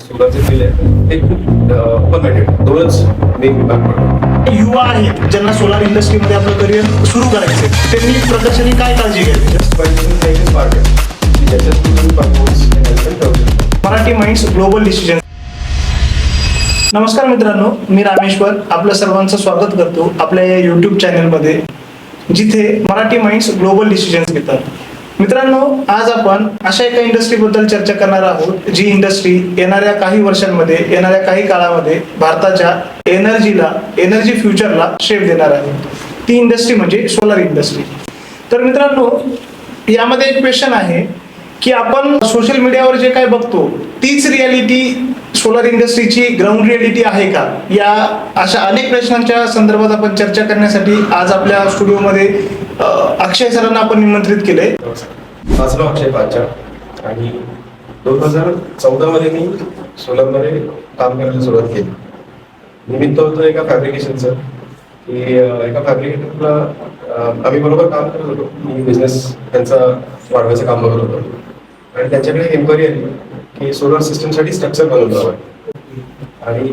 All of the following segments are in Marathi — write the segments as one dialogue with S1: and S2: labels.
S1: सोलारचे बिल आहे ते खूप ओपन माइंडेड दोनच मेन विभाग पडतो.
S2: युवा आहेत ज्यांना सोलार इंडस्ट्रीमध्ये आपलं करिअर सुरू करायचं आहे, त्यांनी प्रकर्षाने काय काळजी घ्यायची?
S1: पार्ट आहे की ज्याच्यात तुम्ही परफॉर्मन्स एनहान्समेंट करू शकता.
S2: Marathi minds global decision. नमस्कार मित्रांनो, मी रामेश्वर आपल्या सर्वांचं स्वागत करतो आपल्या या युट्यूब चॅनलमध्ये, जिथे मराठी माइंड्स ग्लोबल डिसिजन्स घेतात. मित्रांनो, आज आपण अशा एका इंडस्ट्रीबद्दल चर्चा करणार आहोत जी इंडस्ट्री येणाऱ्या काही वर्षांमध्ये, येणाऱ्या काही काळामध्ये भारताच्या एनर्जी फ्युचरला शेप देणार आहे. ती इंडस्ट्री म्हणजे सोलार इंडस्ट्री. तर मित्रांनो, यामध्ये एक क्वेश्चन आहे की आपण सोशल मीडियावर जे काय बघतो तीच रियालिटी सोलार इंडस्ट्रीची ग्राउंड रियालिटी आहे का? या अशा अनेक प्रश्नांच्या संदर्भात आपण चर्चा करण्यासाठी आज आपल्या स्टुडिओमध्ये अक्षय सरांना आपण निमंत्रित केले.
S1: माझं नाव अक्षय पाचा आणि 2014 मध्ये मी सोलारमध्ये काम करायला सुरुवात केली. निमित्त होतं एका फॅब्रिकेशनचं की एका फॅब्रिकेटरला आम्ही बरोबर काम करत होतो. मी बिझनेस त्यांचा वाढवायचं काम बघत होतो आणि त्यांच्याकडे एन्क्वायरी आली की सोलर सिस्टमसाठी स्ट्रक्चर बनवलं हवं. आणि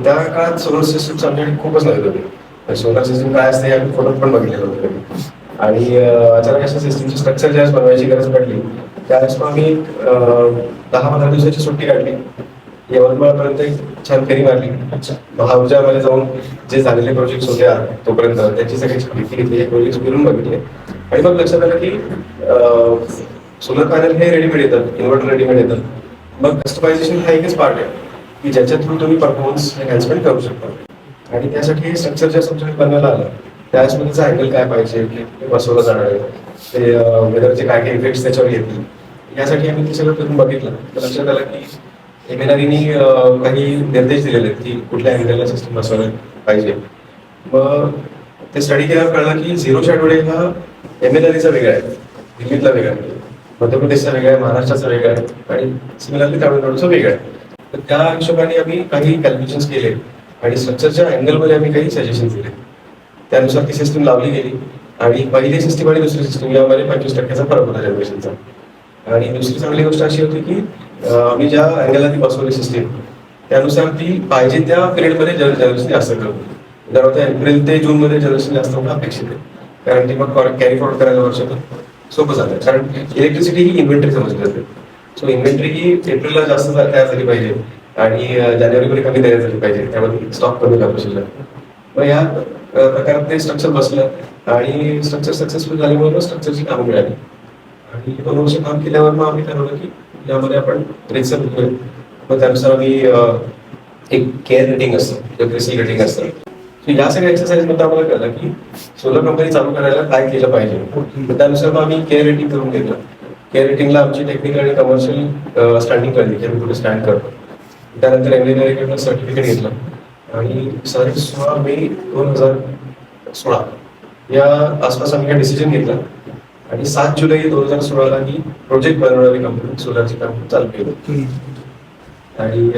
S1: त्या काळात सोलर सिस्टम आमच्याकडे खूपच नव्हते होते. सोलर सिस्टम काय असते आम्ही फोटोत पण बघितलेलं होतं. आणि अचानक अशा सिस्टमची स्ट्रक्चर ज्यावेळेस बनवायची गरज पडली त्यावेळेस आम्ही 10-15 दिवसाची सुट्टी काढली. यवतमाळपर्यंत एक छान फेरी मारली. महाऊर्जामध्ये जाऊन जे झालेले प्रोजेक्ट होते तोपर्यंत त्याची सगळी माहिती घेतली, प्रोजेक्ट फिरून बघितले आणि मग लक्षात आलं की सोलर पॅनल हे रेडीमेड येतात, इन्व्हर्टर रेडीमेड येतात. मग कस्टमायझेशन हा एकच पार्ट आहे की ज्याच्या थ्रू तुम्ही परफॉर्मन्स एनहान्समेंट करू शकता. आणि त्यासाठी हे स्ट्रक्चर ज्या तुमच्याकडे बनवायला आलं त्यावेळेस त्याचा अँगल काय पाहिजे, ते बसवलं जाणार आहे, ते वेदरचे काय काय इफेक्ट्स त्याच्यावर येतील, यासाठी आम्ही ते सगळं करून बघितलं. तर लक्षात आलं की MNRE काही निर्देश दिलेले आहेत की कुठल्या अँगलला सिस्टम बसवायला पाहिजे. मग ते स्टडी केल्यावर कळलं की झिरो शॅडोडे हा MNREचा वेगळा आहे, दिल्लीतला वेगळा आहे, मध्य प्रदेशचा वेगळा आहे, महाराष्ट्राचा वेगळा आहे आणि सिमिलरली तामिळनाडूचा वेगळा आहे. तर त्या हिशोबाने आम्ही काही कॅल्क्युलेशन्स केले आणि स्ट्रक्चरच्या अँगलमध्ये आम्ही काही सजेशन्स दिले. त्यानुसार ती सिस्टम लावली गेली आणि पहिली सिस्टम आणि दुसरी सिस्टम यामध्ये 25% फरक होता जनरेशनचा. आणि दुसरी चांगली गोष्ट अशी होती की आम्ही ज्या अँगलला ती बसवली सिस्टीम त्यानुसार ती पाहिजे त्या पिरियडमध्ये जनरेशन जास्त करतो. उदाहरणार्थ एप्रिल ते जूनमध्ये जनरेशन जास्त होणं अपेक्षित आहे, कारण ती मग कॅरी फॉरवर्ड करायला वर्षात सोपं झालं. कारण इलेक्ट्रिसिटी ही इन्व्हेंटरी समजली जाते. सो इन्व्हेंटरी ही एप्रिलला जास्त तयार झाली पाहिजे आणि जानेवारीमध्ये कमी तयार झाली पाहिजे, त्यामध्ये स्टॉक कमी लागू शिल्लक. मग या प्रकारात ते स्ट्रक्चर बसलं आणि स्ट्रक्चर सक्सेसफुल झाल्यामुळे स्ट्रक्चरची कामं मिळाली. आणि 2 वर्ष काम केल्यावर मग आम्ही ठरवलं की यामध्ये आपण रिक्सर घेऊया. मग त्यानुसार आम्ही एक केअर रेटिंग असतं, इलेक्ट्रिसिटी रेटिंग असतं. या सगळ्या एक्सरसाइजमध्ये आम्हाला कळलं की सोलर कंपनी चालू करायला काय केलं पाहिजे. त्यानुसार मग आम्ही केअर रेटिंग करून घेतलं. केअर रेटिंगला आमची टेक्निकल आणि कमर्शियल स्टँडिंग कळली की आम्ही कुठे स्टँड करतो. त्यानंतर MNREकडनं सर्टिफिकेट घेतलं आणि 16 मे 2016 या आसपास आम्ही हा डिसिजन घेतला आणि 7 जुलै 2016 ही प्रोजेक्ट बनवणारी कंपनी सोलारची कंपनी चालू केली. आणि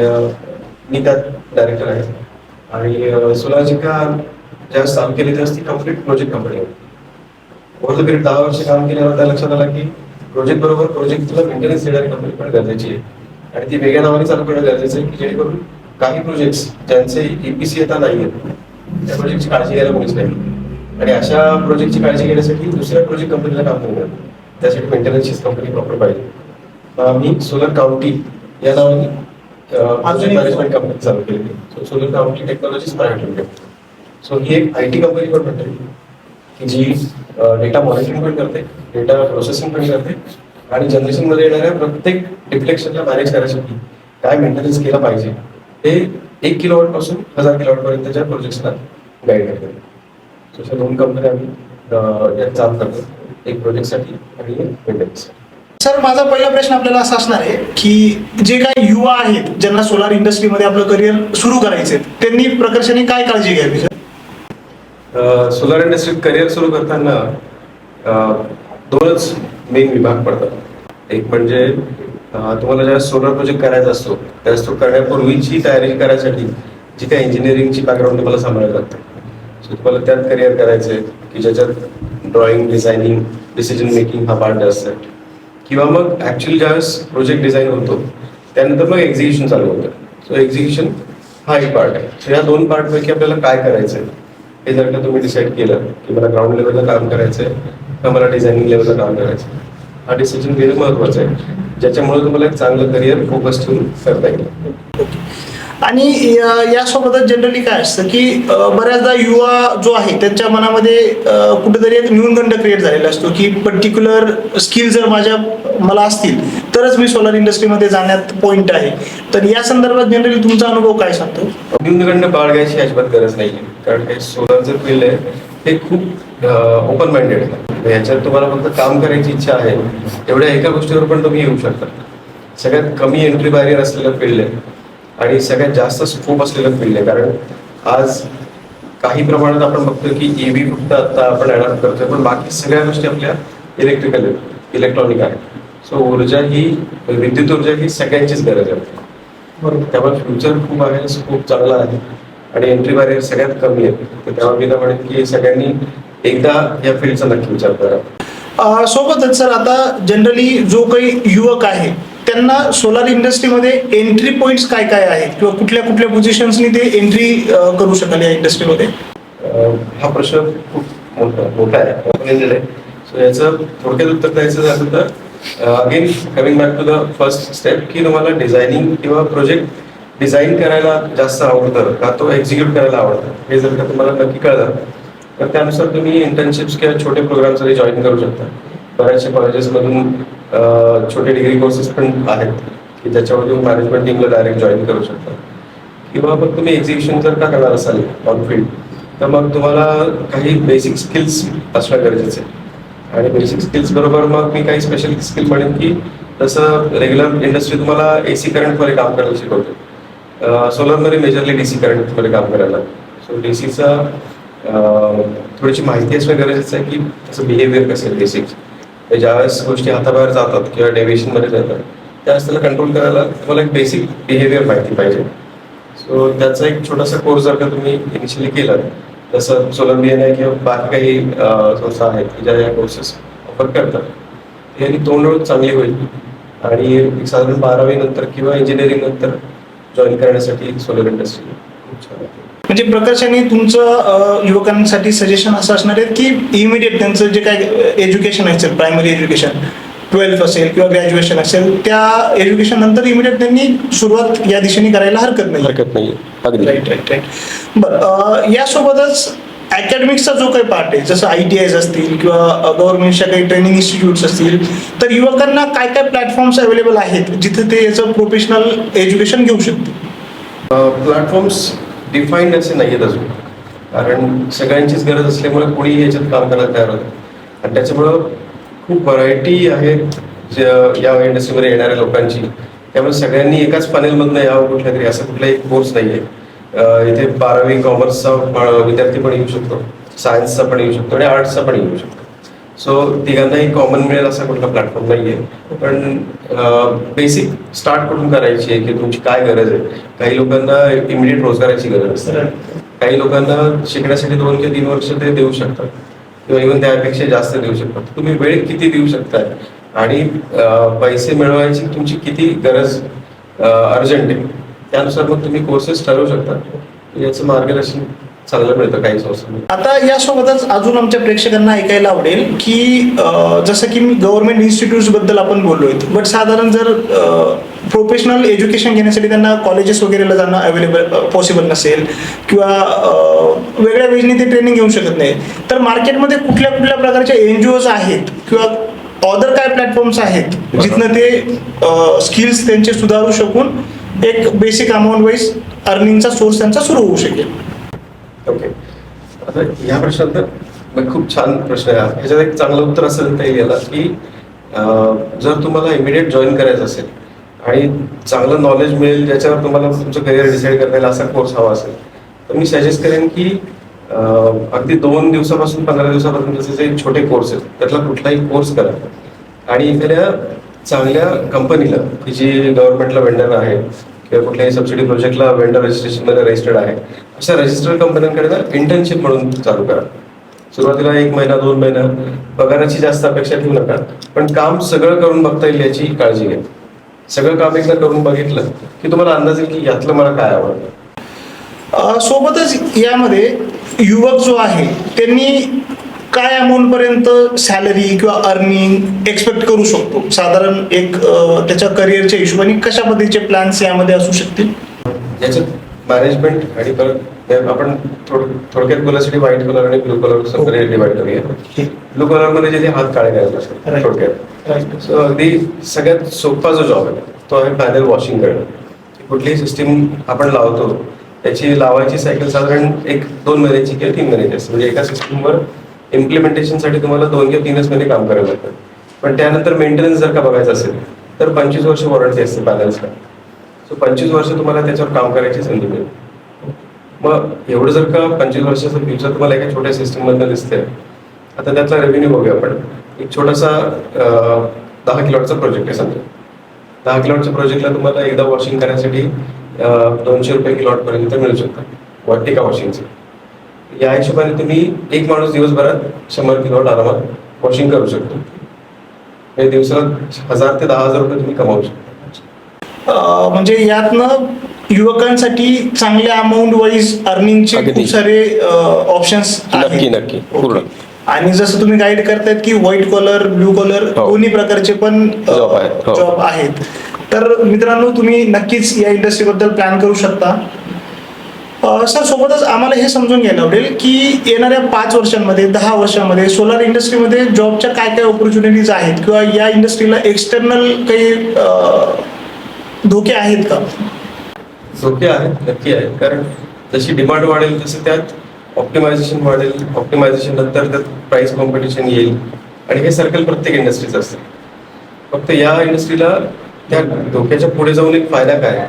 S1: मी त्यात डायरेक्टर आहे. आणि सोलारची का ज्यावेळेस चालू केली त्यावेळेस ती कम्प्लीट प्रोजेक्ट कंपनी होती. ओव्हर द पिरियड 10 वर्ष काम केल्यावर त्या लक्षात आलं की प्रोजेक्ट बरोबर प्रोजेक्टला मेंटेनन्स देणारी कंपनी पण गरजेची आहे आणि ती वेगळ्या नावाने चालू करणं गरजेचं आहे की जेणेकरून काही प्रोजेक्ट्स ज्यांचे EPC आता नाही आहेत त्या प्रोजेक्टची काळजी घ्यायला कोणीच नाही. आणि अशा प्रोजेक्टची काळजी घेण्यासाठी दुसऱ्या प्रोजेक्ट कंपनीला काम करणार, त्यासाठी मेंटेनन्सचीच कंपनी प्रॉपर पाहिजे. आम्ही सोलर काउंटी या नावाने मॅनेजमेंट कंपनी चालू केली, solar county technologies private limited. So ही एक IT कंपनी पण म्हणते की जी डेटा मॉनिटरिंग पण करते, डेटा प्रोसेसिंग पण करते आणि जनरेशनमध्ये येणाऱ्या प्रत्येक डिफ्लेक्शनला मॅनेज करायसाठी काय मेंटेनन्स केला पाहिजे हे 1 किलोवॉट पासून 1000 किलोवॉट पर्यंतच्या प्रोजेक्ट्सला गाईड करते. अशा 2 कंपन्या आम्ही यात चालू करतो, एक प्रोजेक्टसाठी आणि एक मेंटेनन्ससाठी.
S2: सर, माझा पहिला प्रश्न आपल्याला असा असणार आहे की जे काही युवा आहेत ज्यांना सोलार इंडस्ट्रीमध्ये आपलं करिअर सुरू करायचं आहे, त्यांनी प्रकर्षाने काय काळजी घ्यावी?
S1: सोलार इंडस्ट्रीत करिअर सुरू करताना 2च मेन विभाग पडतात. एक म्हणजे तुम्हाला ज्यावेळेस सोलर प्रोजेक्ट करायचा असतो त्यावेळेस तो करण्यापूर्वीची तयारी करायसाठी जी काही इंजिनिअरिंगची बॅकग्राऊंड तुम्हाला सांभाळायला लागतं. सो तुम्हाला त्यात करिअर करायचं आहे की ज्याच्यात ड्रॉइंग, डिझायनिंग, डिसिजन मेकिंग हा पार्ट जास्त आहे. किंवा मग ॲक्च्युअली ज्यावेळेस प्रोजेक्ट डिझाईन होतो त्यानंतर मग एक्झिक्युशन चालू होतं. सो एक्झिक्युशन हा एक पार्ट आहे. सो या 2 पार्टपैकी आपल्याला काय करायचं आहे हे जर का तुम्ही डिसाईड केलं की मला ग्राउंड लेवलला काम करायचं आहे का मला डिझायनिंग लेवलला काम करायचं आहे, हा डिसिजन घेणं महत्त्वाचं आहे, ज्याच्यामुळे तुम्हाला एक चांगलं करिअर फोकस ठेवून करता येईल.
S2: आणि यासोबतच जनरली काय असतं की बऱ्याचदा युवा जो आहे त्यांच्या मनामध्ये कुठेतरी एक न्यूनगंड क्रिएट झालेला असतो की पर्टिक्युलर स्किल जर मला असतील तरच मी सोलर इंडस्ट्रीमध्ये जाण्यात पॉईंट आहे. तर या संदर्भात जनरली तुमचा अनुभव काय सांगतो?
S1: न्यूनगंड बाळगायची अजिबात गरज नाही आहे, कारण हे सोलरचं फील्ड आहे हे खूप ओपन माइंडेड आहे. याच्यात तुम्हाला फक्त काम करायची इच्छा आहे, एवढ्या एका गोष्टीवर पण तुम्ही येऊ शकता. सगळ्यात कमी एंट्री बॅरियर असलेलं फील्ड आहे आणि सगळ्यात जास्त स्कोप असलेलं फील्ड आहे. कारण आज काही प्रमाणात आपण बघतो की ईव्ही फक्त आता आपण अडॉप्ट करतोय, पण बाकी सगळ्या गोष्टी आपल्या इलेक्ट्रिकल इलेक्ट्रॉनिक आहे. सो ऊर्जा ही विद्युत ऊर्जा ही सगळ्यांचीच गरज आहे.
S2: बरोबर.
S1: त्यामुळे फ्युचर खूप आहे, स्कोप चांगला आहे आणि एंट्री बॅरियर सगळ्यात कमी आहे. तर त्यामुळे मी तर म्हणेन की सगळ्यांनी एकदा या फील्डचा नक्की विचार करा.
S2: सोबतच सर आता जनरली जो काही युवक आहे त्यांना सोलार इंडस्ट्रीमध्ये एंट्री पॉइंट्स काय काय आहेत किंवा कुठल्या कुठल्या पोझिशन्सनी ते एंट्री करू शकाल या इंडस्ट्रीमध्ये?
S1: हा प्रश्न खूप मोठा आहे. सो याचं थोडक्यात उत्तर द्यायचं झालं तर again coming back to the first step की तुम्हाला डिझायनिंग किंवा प्रोजेक्ट डिझाईन करायला जास्त आवडतं का तो एक्झिक्यूट करायला आवडतं हे जर का तुम्हाला नक्की कळलं तर त्यानुसार तुम्ही इंटर्नशिप्स किंवा छोटे प्रोग्राम्स जॉईन करू शकता. बऱ्याचशा कॉलेजेसमधून छोटे डिग्री कोर्सेस पण आहेत की ज्याच्यावर तुम्ही मॅनेजमेंट टीमला डायरेक्ट जॉईन करू शकता. किंवा मग तुम्ही एक्झिक्युशन जर का करणार असाल ऑन फील्ड तर मग तुम्हाला काही बेसिक स्किल्स असणं गरजेचं आहे. आणि बेसिक स्किल्स बरोबर मग मी काही स्पेशल स्किल म्हणेन की जसं रेग्युलर इंडस्ट्री तुम्हाला AC करंटमध्ये काम करायला शिकवते, सोलरमध्ये मेजरली DC करंटमध्ये काम करायला. सो DCचा थोडीशी माहिती असणं गरजेचं आहे की त्याचं बिहेवियर कसं आहे. बेसिक्स ज्यावेळेस गोष्टी हाताबाहेर जातात किंवा डेव्हिएशनमध्ये जातात त्यावेळेस त्याला कंट्रोल करायला तुम्हाला एक बेसिक बिहेवियर माहिती पाहिजे. सो त्याचा एक छोटासा कोर्स जर का तुम्ही इनिशियली केला, जसं सोलर BNI किंवा बाकी काही संस्था आहेत की ज्या या कोर्सेस ऑफर करतात, यानी तोंड ओळख चांगली होईल आणि साधारण 12वी नंतर किंवा इंजिनिअरिंग नंतर जॉईन करण्यासाठी सोलर इंडस्ट्री खूप छान आहे.
S2: म्हणजे प्रकर्षाने तुमचं युवकांसाठी सजेशन असं असणार आहे की इमिडिएट त्यांचं जे काय एज्युकेशन असेल, प्रायमरी एज्युकेशन 12th असेल किंवा ग्रॅज्युएशन असेल, त्या एज्युकेशन नंतर इमिडिएट त्यांनी सुरुवात या दिशेने करायला हरकत नाही. राईट. बरं, यासोबतच अकॅडमिक्सचा जो काही पार्ट आहे, जसं ITIs असतील किंवा गव्हर्नमेंटच्या काही ट्रेनिंग इन्स्टिट्यूट्स असतील, तर युवकांना काय काय प्लॅटफॉर्म्स अवेलेबल आहेत जिथे ते याचं प्रोफेशनल एज्युकेशन घेऊ शकतील?
S1: प्लॅटफॉर्म्स डिफाईन्ड असे नाही आहेत अजून, कारण सगळ्यांचीच गरज असल्यामुळे कोणीही याच्यात काम करायला तयार होतं. आणि त्याच्यामुळं खूप व्हरायटी आहे या इंडस्ट्रीमध्ये येणाऱ्या लोकांची. त्यामुळे सगळ्यांनी एकाच पॅनेलमधनं यावं कुठल्या तरी असं कुठलाही कोर्स नाही आहे. इथे 12वी कॉमर्सचा विद्यार्थी पण येऊ शकतो, सायन्सचा पण येऊ शकतो आणि आर्ट्सचा पण येऊ शकतो. सो तिघांनाही कॉमन मिळेल असा कुठला प्लॅटफॉर्म नाही आहे. पण बेसिक स्टार्ट कुठून करायची आहे की तुमची काय गरज आहे. काही लोकांना इमिडिएट रोजगाराची गरज असते, काही लोकांना शिकण्यासाठी 2 ते 3 वर्ष ते देऊ शकतात किंवा इव्हन त्यापेक्षा जास्त देऊ शकतात. तुम्ही वेळ किती देऊ शकताय आणि पैसे मिळवायची तुमची किती गरज अर्जंट आहे त्यानुसार मग तुम्ही कोर्सेस ठरवू शकता. याचं मार्गदर्शन चांगलं मिळतं काही संस्थांमध्ये.
S2: आता यासोबतच अजून आमच्या प्रेक्षकांना ऐकायला आवडेल की जसं की मी गव्हर्नमेंट इन्स्टिट्यूट्स बद्दल आपण बोललोय, बट साधारण जर प्रोफेशनल एज्युकेशन घेण्यासाठी त्यांना कॉलेजेस वगैरेला जाणं अवेलेबल पॉसिबल नसेल किंवा वेगळ्या वेजने ते ट्रेनिंग घेऊ शकत नाही, तर मार्केटमध्ये कुठल्या कुठल्या प्रकारच्या NGOs आहेत किंवा अदर काय प्लॅटफॉर्म्स आहेत जिथनं ते स्किल्स त्यांचे सुधारू शकून एक बेसिक अमाऊंट वाईज अर्निंगचा सोर्स त्यांचा सुरू होऊ शकेल?
S1: ओके, आता ह्या प्रश्नात खूप छान प्रश्न आहे. ह्याच्यात एक चांगलं उत्तर असं देता येईल याला की जर तुम्हाला इमिडिएट जॉईन करायचं असेल आणि चांगलं नॉलेज मिळेल ज्याच्यावर तुम्हाला तुमचं करिअर डिसाईड करायला असा कोर्स हवा असेल तर मी सजेस्ट करेन की अगदी 2 दिवसापासून 15 दिवसापर्यंतचे जे छोटे कोर्स आहेत त्यातला कुठलाही कोर्स करा आणि एखाद्या चांगल्या कंपनीला की जी गव्हर्नमेंटला वेंडर आहे किंवा कुठल्याही सबसिडी प्रोजेक्टला वेंडर रजिस्ट्रेशनमध्ये रजिस्टर्ड आहे अशा रजिस्टर्ड कंपन्यांकडे इंटर्नशिप म्हणून चालू करा. सुरुवातीला 1 महिना 2 महिना पगाराची जास्त अपेक्षा ठेवू नका, पण काम सगळं करून बघता येईल याची काळजी घ्या. सगळं काम एकदा करून बघितलं की तुम्हाला अंदाज येईल की यातलं मला काय आवडतं.
S2: सोबतच यामध्ये युवक जो आहे त्यांनी काय अमाऊंट पर्यंत सॅलरी किंवा अर्निंग एक्सपेक्ट करू शकतो, साधारण एक त्याच्या करिअरच्या हिशोबाने कशा पद्धतीचे प्लॅन्स यामध्ये असू शकतील?
S1: याच्यात मॅनेजमेंट आणि परत आपण थोडक्यात बोलायसाठी व्हाईट कलर आणि ब्लू कलर डिवाइड करूया. ब्लू कलर मध्ये जे हात काळे करायला लागतात
S2: Right.
S1: थोडक्यात. सो अगदी सगळ्यात सोपा जो जॉब आहे तो आहे पॅनल वॉशिंग करणं. कुठलीही सिस्टीम आपण लावतो त्याची लावायची सायकल साधारण 1-2 महिन्याची किंवा 3 महिन्याची असते. म्हणजे एका सिस्टीमवर इम्प्लिमेंटेशनसाठी तुम्हाला 2 किंवा 3 महिने काम करायला लागतं. पण त्यानंतर मेंटेनन्स जर का बघायचं असेल तर 25 वर्ष वॉरंटी असते पॅनल्सला. सो 25 वर्ष तुम्हाला त्याच्यावर काम करायची संधी मिळेल. मग एवढं जर का 25 वर्षाचं फ्युचर तुम्हाला एका छोट्या सिस्टीम मधनं दिसतंय, आता त्यातला रेव्हेन्यू बघूया आपण. एक छोटासा 10 किलोवॅटचा प्रोजेक्ट आहे समजा. 10 किलोवॅटच्या प्रोजेक्टला तुम्हाला एकदा वॉशिंग करण्यासाठी 200 रुपये किलोवॅट पर्यंत मिळू शकतात वाटिका वॉशिंगचे. या हिशोबाने तुम्ही एक माणूस दिवसभरात 100 किलोवॅट आरामात वॉशिंग करू शकतो. म्हणजे दिवसाला 1000 ते 10,000 रुपये तुम्ही कमावू शकता.
S2: म्हणजे यातनं युवकांसाठी चांगल्या अमाऊंट वाईज अर्निंगचे
S3: अगदी.
S2: खूप सारे ऑप्शन्स
S3: नक्की पूर्ण.
S2: आणि जसं तुम्ही गाईड करतायत की व्हाईट कलर ब्लू कलर
S3: हो.
S2: दोन्ही प्रकारचे पण
S3: Job आहेत. हो.
S2: जॉब आहेत. तर मित्रांनो तुम्ही नक्कीच या इंडस्ट्रीबद्दल प्लॅन करू शकता. सर सोबतच आम्हाला हे समजून घ्यायला आवडेल की येणाऱ्या 5 वर्षांमध्ये 10 वर्षांमध्ये सोलार इंडस्ट्रीमध्ये जॉबच्या काय काय ऑपॉर्च्युनिटीज आहेत किंवा या इंडस्ट्रीला एक्सटर्नल काही धोके आहेत का?
S1: धोके आहेत, नक्की आहेत. कारण जशी डिमांड वाढेल तसं त्यात ऑप्टिमायझेशन वाढेल. ऑप्टिमायझेशन नंतर त्यात प्राइस कॉम्पिटिशन येईल आणि हे सर्कल प्रत्येक इंडस्ट्रीचं असतं. फक्त या इंडस्ट्रीला त्या धोक्याच्या पुढे जाऊन एक फायदा काय आहे,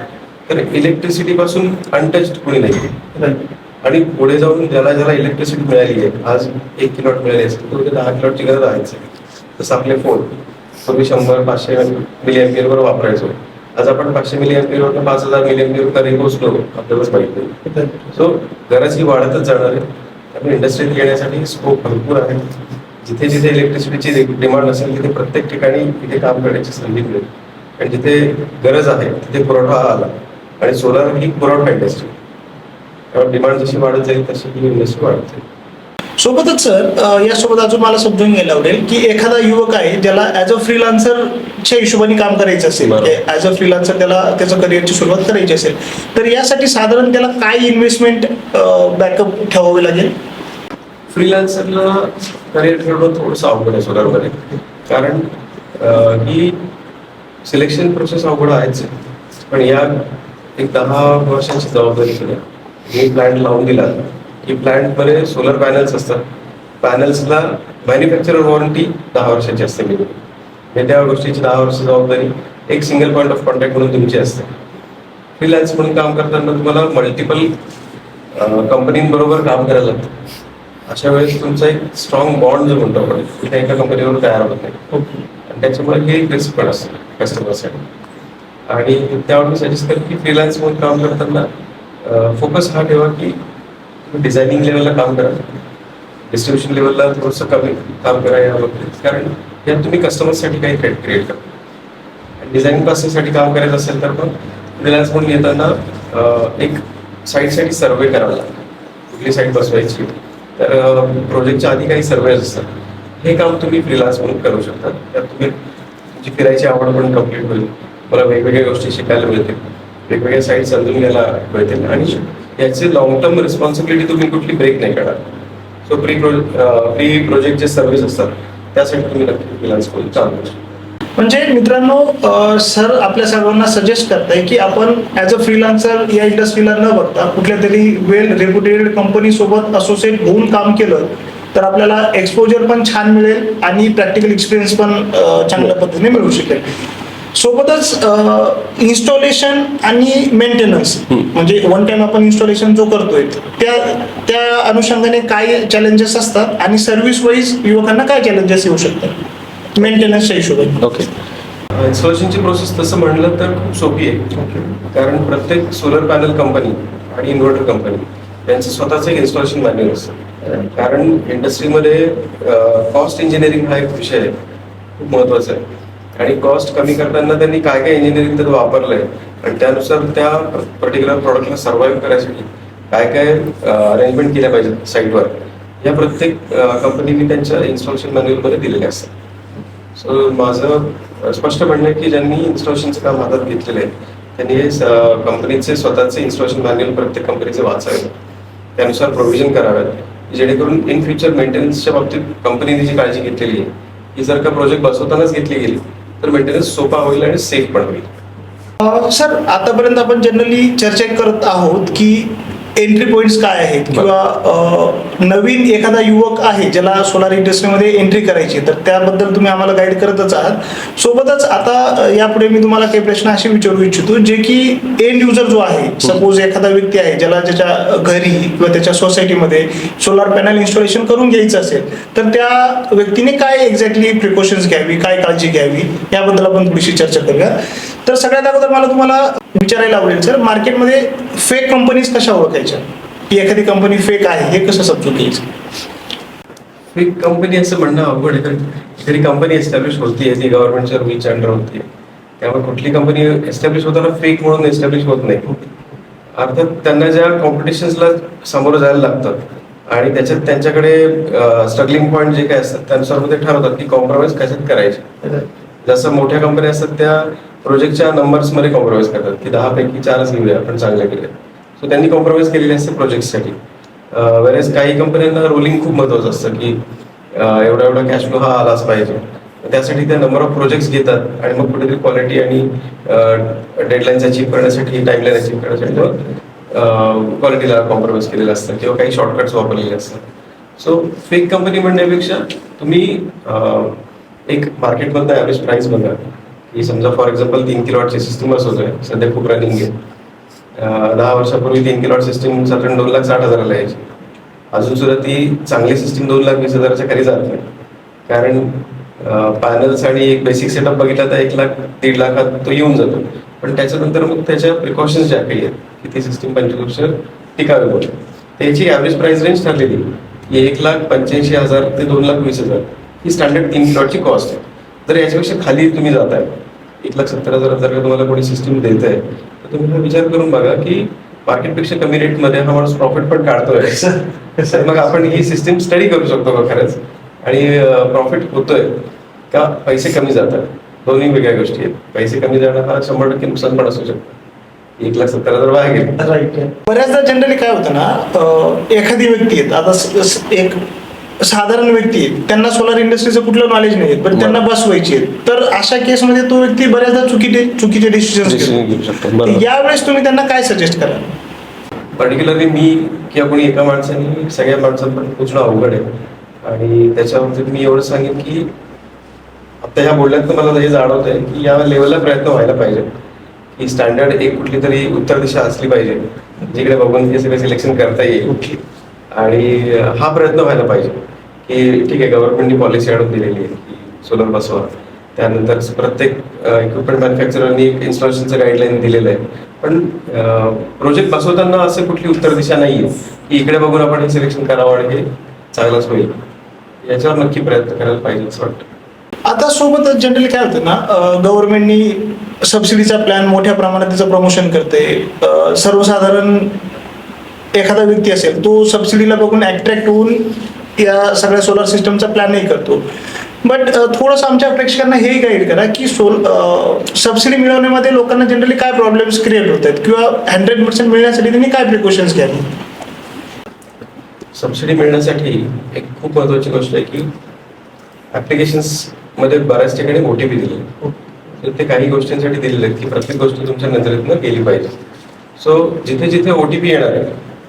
S1: तर इलेक्ट्रिसिटी पासून अनटच्ड कोणी नाही. आणि पुढे जाऊन ज्याला इलेक्ट्रिसिटी मिळाली आहे, आज 1 किलोवॅट मिळाली असेल तर उद्या 10 किलोवॅटची गरज आहेच. जसं आपले फोन पूर्वी 100-500 मिली एम्पियरवर वापरायचो, आज आपण 500 मिली एम्पियरवर 5000 मिली एम्पियर कधी पोहोचलो आपल्यालाच माहित नाही. सो गरज ही वाढतच जाणार आहे. त्यामुळे इंडस्ट्रीत येण्यासाठी स्कोप भरपूर आहे. जिथे जिथे इलेक्ट्रिसिटीची डिमांड असेल तिथे प्रत्येक ठिकाणी इथे काम करण्याची संधी मिळेल. आणि जिथे गरज आहे तिथे पुरवठा आला. आणि सोलार ही पुरवठा इंडस्ट्री, त्यामुळे डिमांड जशी वाढत जाईल तशी ही इंडस्ट्री वाढत जाईल.
S2: सोबतच सर यासोबत अजून मला समजून घ्यायला आवडेल की एखादा युवक आहे ज्याला ॲज अ फ्रीलान्सरच्या हिशोबाने काम करायचं असेल,
S1: बरोबर.
S2: ॲज अ फ्रीलान्सर त्याला त्याचं करिअरची सुरुवात करायची असेल, तर यासाठी साधारण त्याला काय इन्व्हेस्टमेंट बॅकअप ठेवावे लागेल?
S1: फ्रीलान्सरला करिअर ठरवणं थोडंसं अवघड आहे सोलारमध्ये. कारण ही सिलेक्शन प्रोसेस अवघड आहेच. पण या एक 10 वर्षांची जबाबदारी केली. मी प्लॅन्ट लावून दिला की प्लॅन्टमध्ये सोलर पॅनल्स असतात. पॅनल्सला मॅन्युफॅक्चरर वॉरंटी 10 वर्षाची असते मिनिमम. म्हणजे त्या गोष्टीची 10 वर्ष जबाबदारी एक सिंगल पॉईंट ऑफ कॉन्टॅक्ट म्हणून तुमची असते. फ्रीलान्स म्हणून काम करताना तुम्हाला मल्टिपल कंपनींबरोबर काम करायला लागतं. अशा वेळेस तुमचा एक स्ट्रॉंग बॉन्ड जो म्हणतो आपण त्या एका कंपनीवर तयार होत नाही. आणि त्याच्यामुळे हे एक रिस्क पण असतं कस्टमरसाठी. आणि त्यावर मी सजेस्ट करेन की फ्रीलान्स म्हणून काम करताना फोकस हा ठेवा की तुम्ही डिझायनिंग लेवलला काम करा, डिस्ट्रीब्युशन लेवलला थोडंसं कमी काम करा या बाबतीत. कारण यात तुम्ही कस्टमरसाठी काही क्रिएट करा. आणि डिझायनिंग प्रोसेससाठी काम करायचं असेल तर पण फ्रीलान्स म्हणून येताना एक साईटसाठी सर्वे करावा लागतो. कुठली साईट बसवायची, तर प्रोजेक्टच्या आधी काही सर्वेज असतात. हे काम तुम्ही फ्रीलान्स म्हणून करू शकता. त्यात तुम्ही तुमची फिरायची आवड पण कम्प्लीट होईल. मला वेगवेगळ्या गोष्टी शिकायला मिळतील, वेगवेगळ्या साईट समजून घ्यायला मिळतील. आणि याची लॉंग टर्म रिस्पॉन्सिबिलिटी तुम्ही कुठली ब्रेक नाही करणार. सो प्री प्रोजेक्ट जे सर्व्हिस असतात त्यासाठी तुम्ही नक्की फ्रीलान्स करून काम करू शकता.
S2: म्हणजे मित्रांनो सर आपल्या सर्वांना सजेस्ट करताय की आपण ॲज अ फ्रीलान्सर या इंडस्ट्रीला न बघता कुठल्या तरी वेल रेप्युटेड कंपनी सोबत असोसिएट होऊन काम केलं तर आपल्याला एक्सपोजर पण छान मिळेल आणि प्रॅक्टिकल एक्सपिरियन्स पण चांगल्या पद्धतीने मिळू शकेल. सोबतच इन्स्टॉलेशन आणि मेंटेनन्स म्हणजे वन टाइम आपण इन्स्टॉलेशन जो करतोय त्या अनुषंगाने काय चॅलेंजेस असतात आणि सर्व्हिस वाईज युवकांना काय चॅलेंजेस येऊ शकतात मेंटेनन्सच्या हिशोबाने?
S3: ओके.
S1: इन्स्टॉलेशनची प्रोसेस तसं म्हणलं तर खूप सोपी आहे. कारण प्रत्येक सोलर पॅनल कंपनी आणि इन्व्हर्टर कंपनी त्यांचं स्वतःचं एक इन्स्टॉलेशन मॅन्युअल असतं. कारण इंडस्ट्रीमध्ये कॉस्ट इंजिनिअरिंग हा एक विषय आहे, खूप महत्त्वाचा आहे. आणि कॉस्ट कमी करताना त्यांनी काय काय इंजिनिअरिंग त्यात वापरलंय आणि त्यानुसार त्या पर्टिक्युलर प्रॉडक्टला सर्व्हाइव्ह करायसाठी काय काय अरेंजमेंट केल्या पाहिजेत साईटवर, या प्रत्येक कंपनीने त्यांच्या इन्स्टॉलेशन मॅन्युअलमध्ये दिलेले असतात. सो माझं स्पष्ट म्हणणं आहे की ज्यांनी इन्स्टॉलेशनचं काम हातात घेतलेलं आहे त्यांनी हे कंपनीचे स्वतःचे इन्स्टॉलेशन मॅन्युअल प्रत्येक कंपनीचे वाचावे, त्यानुसार प्रोव्हिजन कराव्यात, जेणेकरून इन फ्युचर मेंटेनन्सच्या बाबतीत कंपनीने जी काळजी घेतलेली आहे ही जर का प्रोजेक्ट बसवतानाच घेतली गेली तर मेंटेनन्स सोपा होईल आणि सेफ पण होईल.
S2: सर, आतापर्यंत आपण जनरली चर्चा करत आहोत की एंट्री पॉइंट्स काय आहेत किंवा नवीन एखादा युवक आहे ज्याला सोलार इंडस्ट्रीमध्ये एंट्री करायची, तर त्याबद्दल तुम्ही आम्हाला गाईड करतच आहात. सोबतच आता यापुढे मी तुम्हाला काही प्रश्न असे विचारू इच्छितो जे की एंड युजर जो आहे, सपोज एखादा व्यक्ती आहे ज्याला ज्याच्या घरी किंवा त्याच्या सोसायटीमध्ये सोलार पॅनल इन्स्टॉलेशन करून घ्यायचं असेल, तर त्या व्यक्तीने काय एक्झॅक्टली प्रिकॉशन्स घ्यावी, काय काळजी घ्यावी, याबद्दल आपण थोडीशी चर्चा करूया. तर सगळ्यात अगोदर मला तुम्हाला विचारायला आवडेल सर, मार्केटमध्ये फेक कंपनीज कशा ओळखायच्या, की एखादी कंपनी फेक आहे हे कसं समजून घ्यायचं?
S1: फेक कंपनी असं म्हणणं अवघड आहे, कारण एखादी कंपनी एस्टॅब्लिश होतीये ती गव्हर्नमेंटच्या रूलच्या अंडर होतीये, त्यामुळे कुठली कंपनी एस्टॅब्लिश होताना फेक म्हणून एस्टॅब्लिश होत नाही. अर्थात त्यांना ज्या कॉम्पिटिशन्सला सामोरं जायला लागतात आणि त्याच्यात त्यांच्याकडे स्ट्रगलिंग पॉईंट जे काय असतात त्यानुसार ते ठरवतात की कॉम्प्रोमाइज कशात करायचे. जसं मोठ्या कंपन्या असतात त्या प्रोजेक्टच्या नंबर्समध्ये कॉम्प्रोमाइज करतात की 10 पैकी 4च घेऊया आपण चांगले केले, सो त्यांनी कॉम्प्रोमाइज केलेले असते प्रोजेक्टसाठी. वेळेस काही कंपन्यांना रोलिंग खूप महत्वाचं असतं की एवढा एवढा कॅश फ्लो हा आलाच पाहिजे, त्यासाठी त्या नंबर ऑफ प्रोजेक्ट्स घेतात आणि मग कुठेतरी क्वालिटी आणि डेडलाईन्स अचीव्ह करण्यासाठी, टाइमलाईन अचीव्ह करण्यासाठी क्वालिटीला कॉम्प्रोमाइज केलेलं असतं किंवा काही शॉर्टकट्स वापरलेले असतात. सो फेक कंपनी म्हणण्यापेक्षा तुम्ही एक मार्केटमधलं ॲव्हरेज प्राइस बघा की समजा फॉर एक्झाम्पल 3 किलोवॅटची सिस्टीम बसवतोय, सध्या खूप रनिंग आहे. 10 वर्षापूर्वी 3 किलोवॅट सिस्टीम साधारण 2,60,000ला यायची. अजून सुद्धा ती चांगली सिस्टीम 2,20,000च्या खाली जात नाही, कारण पॅनल्स आणि एक बेसिक सेटअप बघितला तर 1,00,000-1.5 लाखात तो येऊन जातो. पण त्याच्यानंतर मग त्याच्या प्रिकॉशन्स ज्या काही आहेत की ती सिस्टीम 25 वर्ष टिकावी म्हणून त्याची ॲव्हरेज प्राइस रेंज ठरलेली की 1,85,000 ते 2,20,000 ही स्टँडर्ड 3 किलोवॅटची कॉस्ट आहे. जर याच्यापेक्षा खाली तुम्ही जाताय 1,70,000 जर का तुम्हाला कोणी सिस्टीम देत आहे तर तुम्ही हा विचार करून बघा की मार्केटपेक्षा कमी रेटमध्ये हा माणूस प्रॉफिट पण काढतोय, तर मग आपण ही सिस्टीम स्टडी करू शकतो का खरंच, आणि प्रॉफिट होतोय का पैसे कमी जातात. दोन्ही वेगळ्या गोष्टी आहेत. पैसे कमी जाणं हा 100% नुकसान पण असू शकतो. 1,70,000 वाया गेले.
S2: राईट. बऱ्याचदा जनरली काय होतं ना, एखादी व्यक्ती आहेत, आता एक साधारण व्यक्ती आहेत, त्यांना सोलार इंडस्ट्रीचं कुठलं नॉलेज नाही, पण त्यांना बसवायची आहे, तर अशा केसमध्ये तो व्यक्ती बऱ्याचदा चुकीचे डिसिजन
S3: घेऊ शकतो.
S2: यावेळेस तुम्ही त्यांना काय सजेस्ट कराल?
S1: पर्टिक्युलरली मी किंवा कोणी एका माणसाने सगळ्या माणसांपर्यंत पोचणं अवघड आहे, आणि त्याच्यावर मी एवढं सांगेन की आता ह्या बोलण्यात मला हे जाणवत आहे की या लेवलला प्रयत्न व्हायला पाहिजे की स्टँडर्ड एक कुठली तरी उत्तर दिशा असली पाहिजे जिकडे बघून हे सगळे सिलेक्शन करता येईल, आणि हा प्रयत्न व्हायला पाहिजे की ठीक आहे गव्हर्नमेंटनी पॉलिसी आणून दिलेली आहे की सोलर बसवा, त्यानंतर प्रत्येक इक्विपमेंट मॅन्युफॅक्चररनी एक इन्स्टॉलेशनचं गाईडलाईन दिलेलं आहे, पण प्रोजेक्ट बसवताना असं कुठली उत्तर दिशा नाही आहे की इकडे बघून आपण हे सिलेक्शन करावं आणि हे चांगलंच होईल. याच्यावर नक्की प्रयत्न करायला पाहिजे असं वाटतं.
S2: आता सोबतच जनरली काय होतं ना, गव्हर्नमेंटनी सबसिडीचा प्लॅन मोठ्या प्रमाणात त्याचं प्रमोशन करते. सर्वसाधारण एखादा व्यक्ती असेल तो सबसिडीला बघून अट्रॅक्ट होऊन या सगळ्या सोलर सिस्टमचा प्लॅनही करतो. बट थोडंसं आमच्या प्रेक्षकांना हेही गाईड करा की सबसिडी मिळवण्यामध्ये लोकांना जनरली काय प्रॉब्लेम्स क्रिएट होत आहेत किंवा 100% मिळण्यासाठी त्यांनी काय प्रिकॉशन्स घ्यावी?
S1: सबसिडी मिळण्यासाठी एक खूप महत्वाची गोष्ट आहे की ऍप्लिकेशन्स मध्ये बऱ्याच ठिकाणी OTP दिले, तर ते काही गोष्टींसाठी दिलेले आहेत की प्रत्येक गोष्ट तुमच्या नजरेतनं गेली पाहिजे. सो जिथे जिथे OTP येणार आहे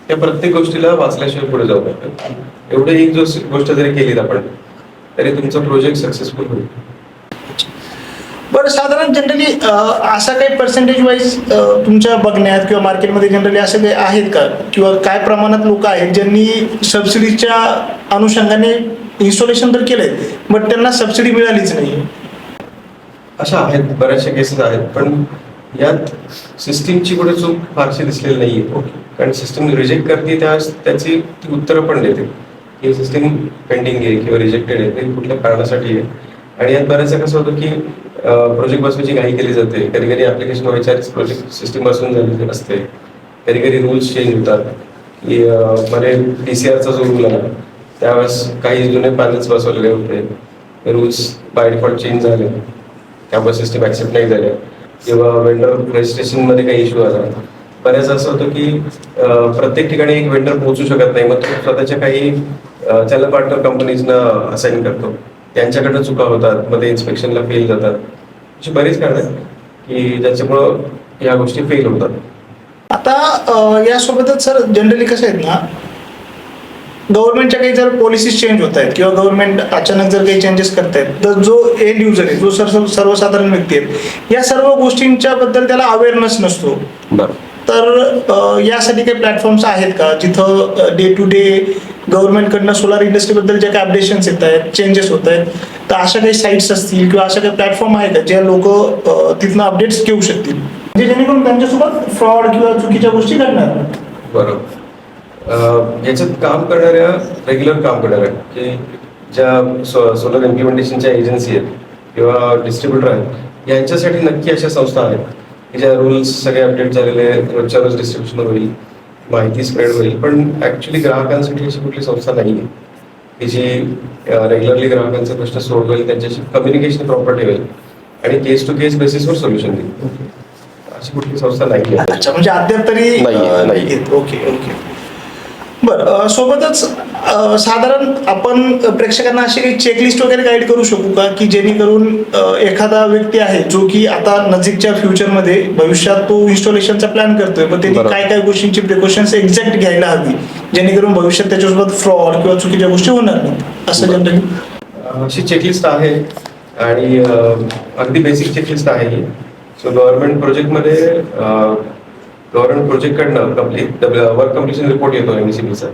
S1: त्या प्रत्येक गोष्टीला वाचल्याशिवाय पुढे जाऊ नका. एवढं एक गोष्ट जरी केलीत आपण तरी तुमचा प्रोजेक्ट सक्सेसफुल होईल.
S2: बरं, साधारण जनरली असा काही पर्सेंटेज वाईज तुमच्या बघण्यात किंवा मार्केटमध्ये जनरली असे काही आहेत का, किंवा काय प्रमाणात लोक आहेत ज्यांनी सबसिडीच्या अनुषंगाने इन्स्टॉलेशन तर केलंय बट त्यांना सबसिडी मिळालीच नाही?
S1: अशा आहेत, बऱ्याचशा केसेस आहेत, पण यात सिस्टीमची कुठे चूक फारशी दिसलेली नाहीये. कारण सिस्टीम रिजेक्ट करते त्याची ती उत्तरं पण देते की सिस्टीम पेंडिंग आहे किंवा रिजेक्टेड आहे, ते कुठल्या कारणासाठी आहे. आणि यात बऱ्याचदा कसं होतं की प्रोजेक्ट बसवायची घाई केली जाते. कधी कधी ऍप्लिकेशन व्हायच्या प्रोजेक्ट सिस्टीम बसून झालेली असते. कधी कधी रूल्स चेंज होतात की मध्ये DCRचा जो रूल आला त्यावेळेस काही जुने पॅनल्स बसवलेले होते, रूल्स बाय डिफॉल्ट चेंज झाले, त्यामुळे सिस्टीम ऍक्सेप्ट नाही झाल्या, किंवा वेंडर रजिस्ट्रेशनमध्ये काही इश्यू आला. बऱ्याच असं होतं की प्रत्येक ठिकाणी एक वेंडर पोहोचू शकत नाही, मग तो स्वतःच्या काही चॅनल पार्टनर कंपनीजना असाइन करतो, त्यांच्याकडनं चुका होतात, मध्ये इन्स्पेक्शनला फेल जातात. अशी बरीच कारणं आहेत की ज्याच्यामुळं या गोष्टी फेल होतात.
S2: आता यासोबतच सर जनरली कसं आहेत ना, गव्हर्नमेंटच्या काही जर पॉलिसीज चेंज होत आहेत किंवा गव्हर्नमेंट अचानक जर काही चेंजेस करतायत, तर जो एंड युजर आहे, जो सर्वसाधारण व्यक्ती आहे, या सर्व गोष्टींच्या बद्दल त्याला अवेअरनेस नसतो.
S3: बरं.
S2: तर यासाठी काही प्लॅटफॉर्म्स आहेत का जिथं डे टू डे गव्हर्नमेंटकडनं सोलार इंडस्ट्रीबद्दल जे काही अपडेशन्स येत आहेत, चेंजेस होत आहेत, तर अशा काही साईट्स असतील किंवा अशा काही प्लॅटफॉर्म आहेत का जे लोक तिथनं अपडेट्स घेऊ शकतील, म्हणजे जेणेकरून त्यांच्यासोबत फ्रॉड किंवा चुकीच्या गोष्टी घडणार नाही?
S1: बरोबर. याच्यात काम करणाऱ्या, रेग्युलर काम करणाऱ्या की ज्या सोलर इम्प्लिमेंटेशनच्या एजन्सी आहेत किंवा डिस्ट्रीब्युटर आहेत, यांच्यासाठी नक्की अशा संस्था आहेत की ज्या रूल्स सगळे अपडेट झालेले, रोजच्या रोज डिस्ट्रीब्युशन होईल, माहिती स्प्रेड होईल. पण ॲक्च्युली ग्राहकांसाठी अशी कुठली संस्था नाही आहे की जी रेग्युलरली ग्राहकांचे प्रश्न सोडवेल, त्यांच्याशी कम्युनिकेशन प्रॉपर ठेवेल आणि केस टू केस बेसिसवर सोल्युशन देईल. अशी कुठली संस्था नाही आहे.
S2: अच्छा, म्हणजे अद्याप तरी
S3: नाही.
S2: Okay okay. बरं, सोबतच साधारण आपण प्रेक्षकांना अशी काही चेकलिस्ट वगैरे गाईड करू शकू का की जेणेकरून एखादा व्यक्ती आहे जो की आता नजीकच्या फ्युचरमध्ये भविष्यात तो इन्स्टॉलेशनचा प्लॅन करतोय, पण त्यांनी काय काय गोष्टींची प्रिकॉशन्स एक्झॅक्ट घ्यायला हवी जेणेकरून भविष्यात त्याच्यासोबत फ्रॉड किंवा चुकीच्या गोष्टी होणार नाही, असं जनरली?
S1: अशी चेकलिस्ट आहे आणि अगदी बेसिक चेकलिस्ट आहे ही. सो गव्हर्नमेंट प्रोजेक्टमध्ये गव्हर्नमेंट प्रोजेक्टकडनं वर्क कम्प्लिशन रिपोर्ट येतो MSEBचा,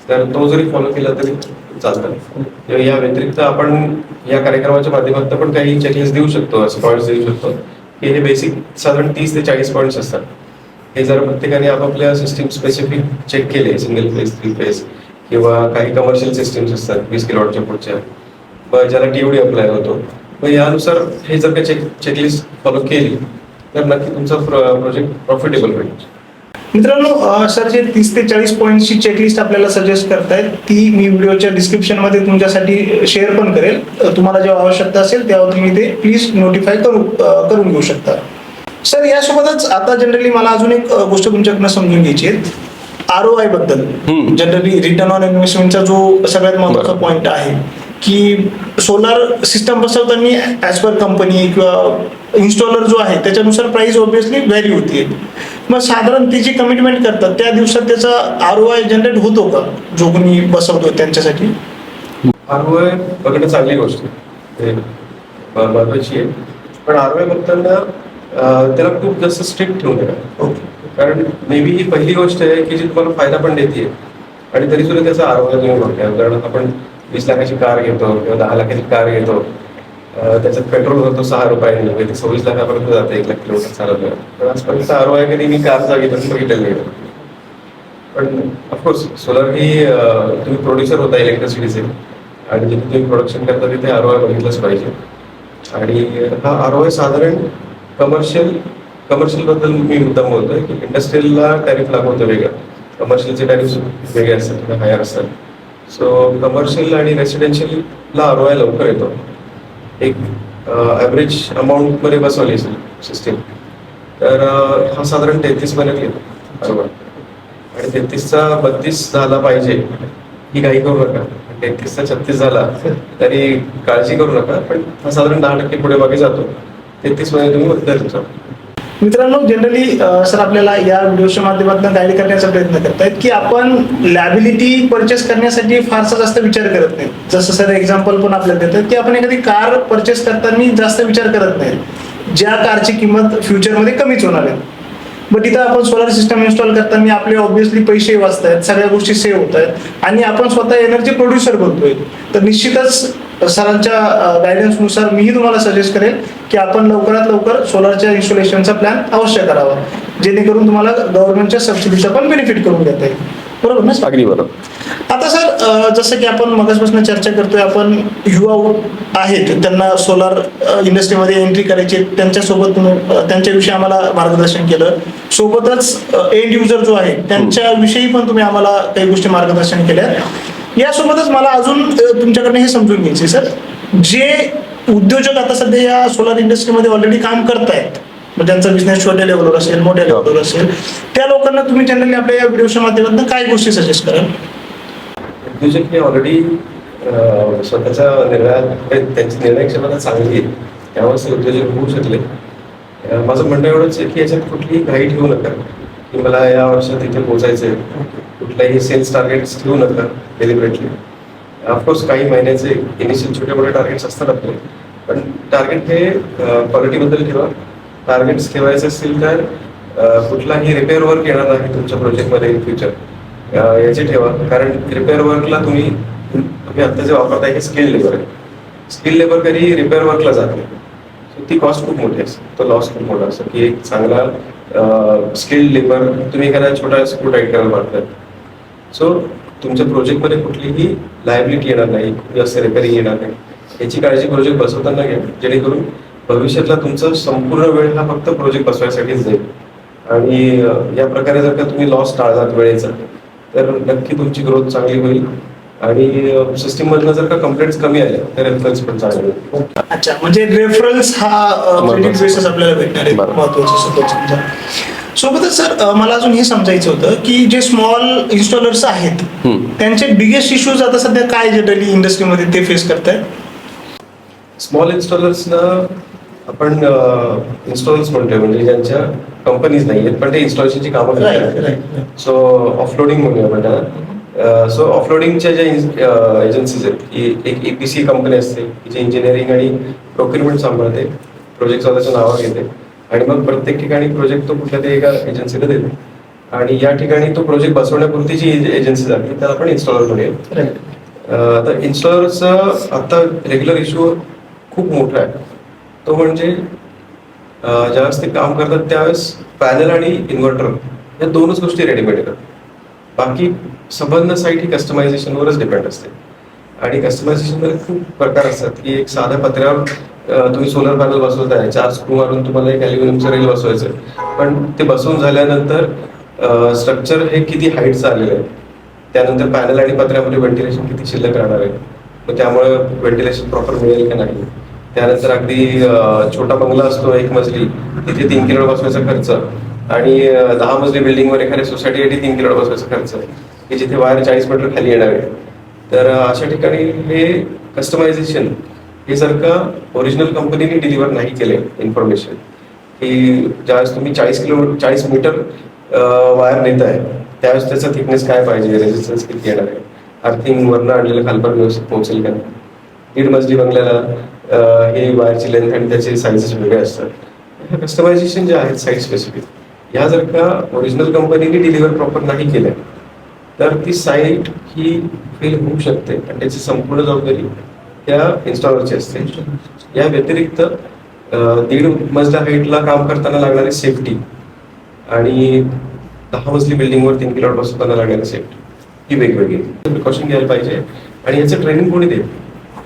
S1: तर तो जरी फॉलो केला तरी चालतं. या व्यतिरिक्त आपण या कार्यक्रमाच्या माध्यमातून पण काही चेकलिस्ट देऊ शकतो, असे पॉईंट्स देऊ शकतो की हे बेसिक साधारण 30 ते 40 पॉईंट्स असतात. हे जर प्रत्येकाने आपापल्या सिस्टीम स्पेसिफिक चेक केले, सिंगल फेज, 3 फेज किंवा काही कमर्शियल सिस्टीम्स असतात 20 किलोवॉटच्या पुढच्या, मग ज्याला TOD अप्लाय होतो, मग यानुसार हे जर का चेकलिस्ट फॉलो केली तर नक्की तुमचा प्रोजेक्ट प्रॉफिटेबल होईल.
S2: मित्रांनो, सर जे 30 ते 40 पॉईंटची चेकलिस्ट आपल्याला सजेस्ट करतायत ती मी व्हिडिओच्या डिस्क्रिप्शनमध्ये तुमच्यासाठी शेअर पण करेल. तुम्हाला जेव्हा आवश्यकता असेल तेव्हा तुम्ही ते प्लीज नोटिफाय करून घेऊ शकता. सर, यासोबतच आता जनरली मला अजून एक गोष्ट तुमच्याकडनं समजून घ्यायची आहे. ROI बद्दल जनरली रिटर्न ऑन इन्व्हेस्टमेंटचा जो सगळ्यात महत्त्वाचा पॉईंट आहे की सोलार सिस्टम बसवताना ॲज पर कंपनी किंवा इन्स्टॉलर जो आहे त्याच्यानुसार प्राइस ऑब्विसली व्हॅरी होती. मग साधारण ती जी कमिटमेंट करतात त्या दिवसात त्याचा ROI जनरेट होतो का, जो कोणी बसवतो त्यांच्यासाठी?
S1: ROI बघणं चांगली गोष्ट आहे, महत्वाची आहे. पण ROI बघताना त्याला खूप जास्त स्ट्रिक्ट ठेवू नका. कारण मे बी ही पहिली गोष्ट आहे की जी तुम्हाला फायदा पण देते आणि तरी सुद्धा त्याचा ROI तुम्ही बघताय. कारण आपण 20 लाखाची कार घेतो किंवा 10 लाखाची कार घेतो, त्याच्यात पेट्रोल होतो 6 रुपयांनी, म्हणजे 26 लाखापर्यंत जाते 1 लाख किलोमीटर चालत. पण आजपर्यंत ROI कधी मी कारचा बघितलेलं नाही. पण ऑफकोर्स सोलर ही तुम्ही प्रोड्युसर होता इलेक्ट्रिसिटीचे आणि जिथे तुम्ही प्रोडक्शन करता तिथे ROI बघितलंच पाहिजे. आणि हा ROI साधारण कमर्शियल बद्दल मी मुद्दाम बोलतोय की इंडस्ट्रियलला टॅरिफ लागू होतं वेगळं, कमर्शियलचे टॅरिफ वेगळे असतात किंवा हायर असतात. सो कमर्शियल आणि रेसिडेन्शियलला ROI लवकर येतो. एक ॲव्हरेज अमाऊंटमध्ये बसवली सिस्टीम तर हा साधारण 33 महिन्यात येतो ROI. आणि 33चा 32 झाला पाहिजे ही काही करू नका. 33चा 36 झाला तरी काळजी करू नका, पण हा साधारण 10% पुढे मागे जातो. 33 महिने तुम्ही बदल तुमचा.
S2: मित्रांनो, जनरली सर आपल्याला या व्हिडिओच्या माध्यमातून गाईड करण्याचा प्रयत्न करतायत की आपण लॅबिलिटी परचेस करण्यासाठी फारसा जास्त विचार करत नाही. जसं सर एक्झाम्पल पण आपल्याला देतात की आपण एखादी कार परचेस करताना जास्त विचार करत नाही ज्या कारची किंमत फ्युचरमध्ये कमीच होणार आहे. बट इथं आपण सोलर सिस्टम इन्स्टॉल करताना आपले ऑब्व्हियसली पैसे वाचत आहेत, सगळ्या गोष्टी सेव्ह होत आहेत आणि आपण स्वतः एनर्जी प्रोड्युसर बनतोय. तर निश्चितच सरांच्या गायडन्सनुसार मीही तुम्हाला सजेस्ट करेल की आपण लवकरात लवकर सोलरच्या इन्स्टॉलेशनचा प्लॅन अवश्य करावा, जेणेकरून तुम्हाला गव्हर्नमेंटच्या सबसिडीचा पण बेनिफिट करून घेता येईल. बरोबर ना सर?
S3: अगदी बरोबर.
S2: आता सर जसं की आपण मगाचपासून चर्चा करतोय, आपण युवा आहेत त्यांना सोलार इंडस्ट्रीमध्ये एंट्री करायची, त्यांच्यासोबत तुम्ही त्यांच्याविषयी आम्हाला मार्गदर्शन केलं. सोबतच एंड युजर जो आहे त्यांच्याविषयी पण तुम्ही आम्हाला काही गोष्टी मार्गदर्शन केल्या. यासोबतच मला अजून तुमच्याकडनं हे समजून घ्यायचे सर, जे उद्योजक आता सध्या या सोलार इंडस्ट्रीमध्ये ऑलरेडी काम करतायत, मग त्यांचा बिझनेस छोट्या लेवलवर असेल, मोठ्या लेवलवर असेल, त्या लोकांना तुम्ही जनरली आपल्या या व्हिडिओच्या माध्यमातून काय गोष्टी सजेस्ट कराल?
S1: उद्योजक हे ऑलरेडी स्वतःच्या निर्णयात त्यांची निर्णय क्षमता चांगली आहे, त्यामुळे ते उद्योजक होऊ शकले. माझं म्हणणं एवढंच आहे की याच्यात कुठलीही घाई ठेवू नका की मला या वर्षात इथे पोहोचायचं आहे. कुठलाही सेल्स टार्गेट्स ठेवू नका डेलिबरेटली. ऑफकोर्स काही महिन्याचे इनिशियल छोटे मोठे टार्गेट्स असतात आपले, पण टार्गेट हे क्वालिटीबद्दल ठेवा. टार्गेट्स ठेवायचे असतील तर कुठलाही रिपेअर वर्क येणार नाही तुमच्या प्रोजेक्टमध्ये इन फ्युचर, याची ठेवा. कारण रिपेअर वर्कला तुम्ही आता जे वापरताय हे स्किल लेबर आहे. स्किल लेबर कधी रिपेअर वर्कला जात नाही, सो ती कॉस्ट खूप मोठी असते, तो लॉस खूप मोठा असतो की एक चांगला स्किल लेबर तुम्ही एखादा छोटा स्क्रू टाईट करायला मागताय. सो तुमच्या प्रोजेक्टमध्ये कुठलीही लायबिलिटी येणार नाही, खूप जास्त रिपेअरिंग येणार नाही, याची काळजी प्रोजेक्ट बसवताना घ्या, जेणेकरून भविष्यातला तुमचा संपूर्ण वेळ हा फक्त प्रोजेक्ट बसवायसाठीच जाईल. आणि या प्रकारे जर का तुम्ही लॉस टाळलात वेळेचा, तर नक्की तुमची ग्रोथ चांगली होईल. आणि सिस्टीम मधनं जर का कंप्लेंट्स कमी आल्या तर रेफरन्स पण चांगले होईल.
S2: अच्छा, म्हणजे रेफरन्स हा क्रेडिट बेसिस आपल्याला भेटणार आहे,
S3: बरोबर.
S2: महत्वाचं. सोबतच सर मला अजून हे समजायचं होतं की जे स्मॉल इन्स्टॉलर्स आहेत त्यांचे बिगेस्ट इश्यूज आता सध्या काय जनरली इंडस्ट्रीमध्ये ते फेस करतायत?
S1: स्मॉल इन्स्टॉलर्सना आपण इन्स्टॉलर्स म्हणतोय, म्हणजे ज्यांच्या कंपनीज नाही आहेत पण ते इन्स्टॉलेशनची कामं करतात. सो ऑफलोडिंग म्हणूया आपण त्याला. सो ऑफलोडिंगच्या ज्या एजन्सीज आहेत, की एक EPC कंपनी असते की जी इंजिनिअरिंग आणि प्रोक्युरमेंट सांभाळते, प्रोजेक्ट स्वतःच्या नावावर घेते आणि मग प्रत्येक ठिकाणी प्रोजेक्ट तो कुठल्या तरी एका एजन्सीला देते. आणि या ठिकाणी तो प्रोजेक्ट बसवण्यापुरती जी एजन्सी जाते त्याला आपण इन्स्टॉलर म्हणूया. तर इन्स्टॉलरचा आता रेग्युलर इश्यू खूप मोठा आहे, तो म्हणजे ज्यावेळेस ते काम करतात त्यावेळेस पॅनल आणि इन्व्हर्टर या दोनच गोष्टी रेडीमेड येतात. बाकी संबंध साईट ही कस्टमायझेशनवरच डिपेंड असते. आणि कस्टमायझेशनमध्ये खूप प्रकार असतात की एक साध्या पत्र्यावर तुम्ही सोलर पॅनल बसवताय, 4 स्क्रू मारून तुम्हाला एक ॲल्युमिनियमचं रेल बसवायचं आहे, पण ते बसवून झाल्यानंतर स्ट्रक्चर हे किती हाईटचं आलेलं आहे, त्यानंतर पॅनल आणि पत्र्यामध्ये व्हेंटिलेशन किती शिल्लक राहणार आहे, मग त्यामुळे व्हेंटिलेशन प्रॉपर मिळेल का नाही, त्यानंतर अगदी छोटा बंगला असतो 1 मजली, तिथे 3 किलोमीटर बसवायचा खर्च, आणि 10 मजली बिल्डिंगवर एखाद्या सोसायटीसाठी 3 किलोमीटर बसवायचा खर्च, की जिथे वायर 40 मीटर खाली येणार आहे. तर अशा ठिकाणी हे कस्टमायझेशन हे जर का ओरिजिनल कंपनीने डिलिव्हर नाही केले इन्फॉर्मेशन, की ज्यावेळेस तुम्ही 40 मीटर वायर नेत आहे त्यावेळेस त्याचा थिकनेस काय पाहिजे, रेजिस्टन्स किती येणार आहे, अर्थिंग वरनं आणलेलं खालपर्यंत व्यवस्थित पोहोचेल का, 1.5 मजली बंगल्याला हे वायरची लेंथ आणि त्याचे साईजेस वेगळे असतात. कस्टमायझेशन जे आहेत साईट स्पेसिफिक, ह्या जर का ओरिजिनल कंपनीने डिलिव्हर प्रॉपर नाही केल्या तर ती साईट ही फेल होऊ शकते आणि त्याची संपूर्ण जबाबदारी त्या इन्स्टॉलरची असते. या व्यतिरिक्त 1.5 मजल्या हाईटला काम करताना लागणारी सेफ्टी आणि 10 मजली बिल्डिंगवर 3 किलोमीटर बसवताना लागणारी सेफ्टी ही वेगवेगळी प्रिकॉशन घ्यायला पाहिजे. आणि याचं ट्रेनिंग कोणी देईल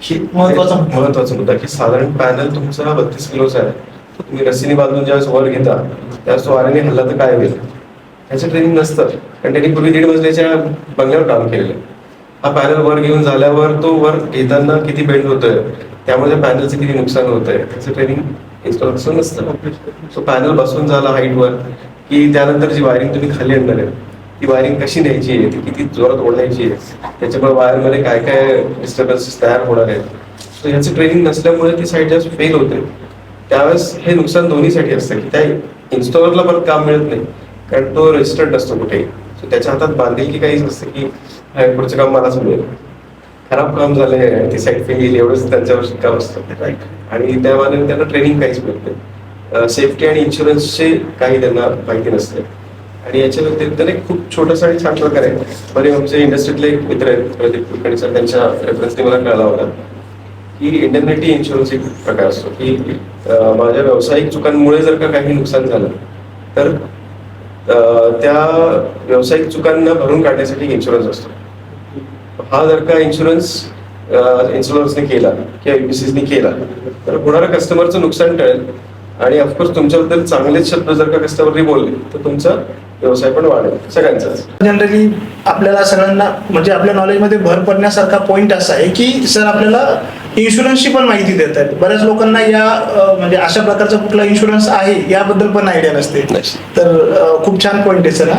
S1: ही महत्वाचा मुद्दा, की साधारण पॅनल तुमचा 32 किलोचा आहे, तो तुम्ही रस्सीने बांधून ज्यावेळेस वर घेता त्यावेळेस तो वाऱ्याने हल्ला तर काय होईल, ह्याचं ट्रेनिंग नसतं. कारण त्यांनी पूर्वी 1.5 मजल्याच्या बंगल्यावर काम केलेलं. हा पॅनल वर घेऊन झाल्यावर तो वर घेताना किती बेंड होतोय, त्यामुळे त्या पॅनलचं किती नुकसान होतंय, त्याचं ट्रेनिंग इन्स्टॉलरचं नसतं. तो पॅनल बसून झाला हाईटवर की त्यानंतर जी वायरिंग तुम्ही खाली आणणार आहे ती वायरिंग कशी न्यायची आहे, ती किती जोरात ओढायची आहे, त्याच्यामुळे वायरमध्ये काय काय डिस्टर्बन्सेस तयार होणार आहेत. सो ह्याचं ट्रेनिंग नसल्यामुळे ती साईट जास्त फेल होते. त्यावेळेस हे नुकसान दोन्हीसाठी असतं, की त्या इन्स्टॉलरला परत काम मिळत नाही कारण तो रजिस्टर्ड नसतो कुठेही. सो त्याच्या हातात बांधील काहीच नसतं की पुढचं काम मलाच मिळेल. खराब काम झालंय आणि ती साईट फेल गेली एवढंच त्यांच्यावर काम असतं. आणि त्या मानाने त्यांना ट्रेनिंग काहीच मिळत नाही. सेफ्टी आणि इन्शुरन्सचे काही त्यांना माहिती नसते. आणि याच्या व्यतिरिक्त एक खूप छोटासा आणि छान प्रकार आहे. बरे आमचे इंडस्ट्रीतले एक मित्र आहेत प्रदीप कुलकर्णी सर, त्यांच्या रेफरन्सने मला कळला होता की इंडेमनिटी इन्शुरन्स एक प्रकार असतो, की माझ्या व्यावसायिक चुकांमुळे जर का काही नुकसान झालं तर त्या व्यावसायिक चुकांना भरून काढण्यासाठी इन्शुरन्स असतो. हा जर का इन्शुरन्सने केला किंवा एबीसीने केला तर होणाऱ्या कस्टमरचं नुकसान टळेल आणि ऑफकोर्स तुमच्याबद्दल चांगलेच शब्द जर का कस्टमरने बोलले तर तुमचा व्यवसाय पण वाढेल सगळ्यांचाच.
S2: जनरली आपल्याला सगळ्यांना म्हणजे आपल्या नॉलेजमध्ये भर पडण्यासारखा पॉईंट असा आहे की सर आपल्याला इन्शुरन्सची पण माहिती देत आहेत. बऱ्याच लोकांना या म्हणजे अशा प्रकारचा कुठला इन्शुरन्स आहे याबद्दल पण आयडिया नसते. तर खूप छान पॉईंट आहे सर.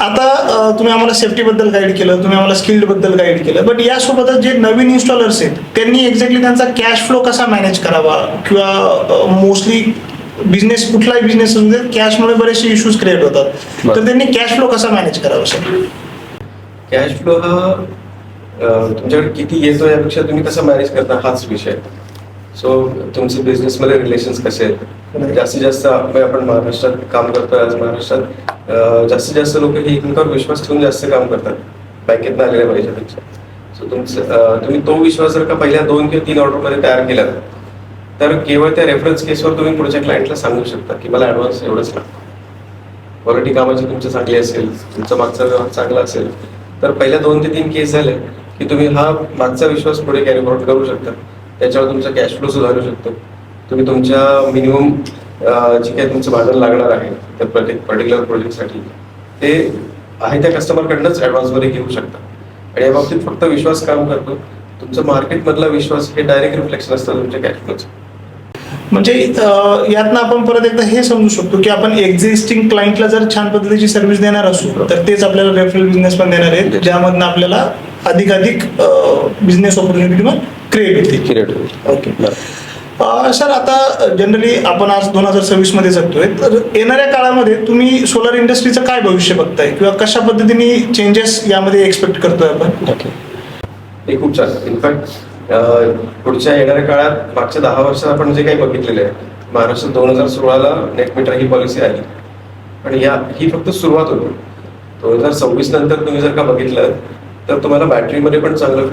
S2: आता तुम्ही आम्हाला सेफ्टी बद्दल गाईड केलं, तुम्ही आम्हाला स्किल्ड बद्दल गाईड केलं, बट यासोबतच जे नवीन इन्स्टॉलर्स आहेत त्यांनी एक्झॅक्टली त्यांचा कॅश फ्लो कसा मॅनेज करावा किंवा मोस्टली बिझनेस कुठलाही बिझनेस असू दे कॅशमुळे बरेचसे इश्यूज क्रिएट होतात, तर त्यांनी कॅश फ्लो कसा मॅनेज करावा सर?
S1: कॅश फ्लो हा तुमच्याकडे किती येतो यापेक्षा तुम्ही कसं मॅनेज करता हाच विषय. सो तुमचे बिझनेसमध्ये रिलेशन्स कसे आहेत, जास्तीत जास्त आपण महाराष्ट्रात काम करतोय. आज महाराष्ट्रात जास्तीत जास्त लोक हे एकमेकावर विश्वास ठेवून जास्त काम करतात बँकेतनं आलेल्या पैशापेक्षा. सो तुम्ही तो विश्वास जर का पहिल्या 2 किंवा 3 ऑर्डरमध्ये तयार केला तर केवळ त्या रेफरन्स केसवर तुम्ही पुढच्या क्लायंटला सांगू शकता की मला ऍडव्हान्स एवढंच लागतं. क्वालिटी कामाची तुमची चांगली असेल, तुमचा मागचा व्यवहार चांगला असेल तर पहिल्या 2 ते 3 केस झाले की तुम्ही हा मागचा विश्वास पुढे कॅरी फॉरवर्ड करू शकता. त्याच्यावर तुमचा कॅश फ्लो सुधारू शकतो. तुम्ही तुमच्या मिनिमम जे काही तुमचं भांडवल लागणार आहे त्या पर्टिक्युलर प्रोजेक्टसाठी ते आहे त्या कस्टमरकडनंच ॲडव्हान्समध्ये घेऊ शकता. आणि या बाबतीत फक्त विश्वास काम करतो. तुमचं मार्केटमधला विश्वास हे डायरेक्ट रिफ्लेक्शन असतं तुमच्या कॅश फ्लोचं.
S2: म्हणजे यातनं आपण परत एकदा हे समजू शकतो की आपण एक्झिस्टिंग क्लायंटला जर छान पद्धतीची सर्व्हिस देणार असू तर तेच आपल्याला रेफरल बिझनेस पण देणार आहेत, ज्यामधनं आपल्याला अधिकाधिक बिझनेस ऑपॉर्च्युनिटी पण क्रिएट होतील. ओके सर, आता जनरली आपण आज 2026 मध्ये जगतोय, तर येणाऱ्या काळामध्ये तुम्ही सोलर इंडस्ट्रीचं काय भविष्य बघताय किंवा कशा पद्धतीने चेंजेस यामध्ये एक्सपेक्ट करतोय आपण?
S1: हे खूप छान. इनफॅक्ट पुढच्या येणाऱ्या काळात मागच्या 10 वर्षात आपण जे काही बघितलेलं आहे, महाराष्ट्रात 2016ला नेट मीटर ही पॉलिसी आली आणि ही फक्त सुरुवात होती. 2026 नंतर तुम्ही जर का बघितलं तर तुम्हाला बॅटरीमध्ये पण चांगलं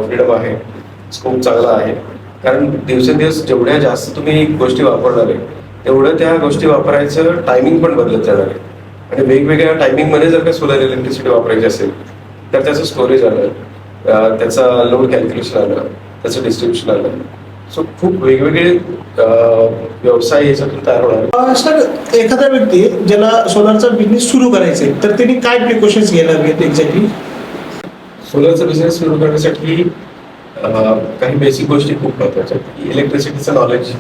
S1: फ्रीडम आहे, स्कोप चांगला आहे. कारण दिवसेंदिवस जेवढ्या जास्त तुम्ही गोष्टी वापरणार आहे तेवढं त्या गोष्टी वापरायचं टायमिंग पण बदलत जाणार आहे. आणि वेगवेगळ्या टायमिंगमध्ये जर का सोलर इलेक्ट्रिसिटी वापरायची असेल तर त्याचं स्टोरेज आलं, त्याचा लोड कॅल्क्युलेशन आलं, त्याचं डिस्ट्रीब्युशन आलं. सो खूप वेगवेगळे व्यवसाय याच्यातून तयार होणार.
S2: सर, एखादा व्यक्ती ज्याला सोलरचा बिझनेस सुरू करायचा आहे तर त्यांनी काय प्रिकॉशन्स घ्यायला हवेत एक्झॅक्टली?
S1: सोलरचा बिझनेस सुरू करण्यासाठी काही बेसिक गोष्टी खूप महत्त्वाच्या आहेत. इलेक्ट्रिसिटीचं नॉलेज,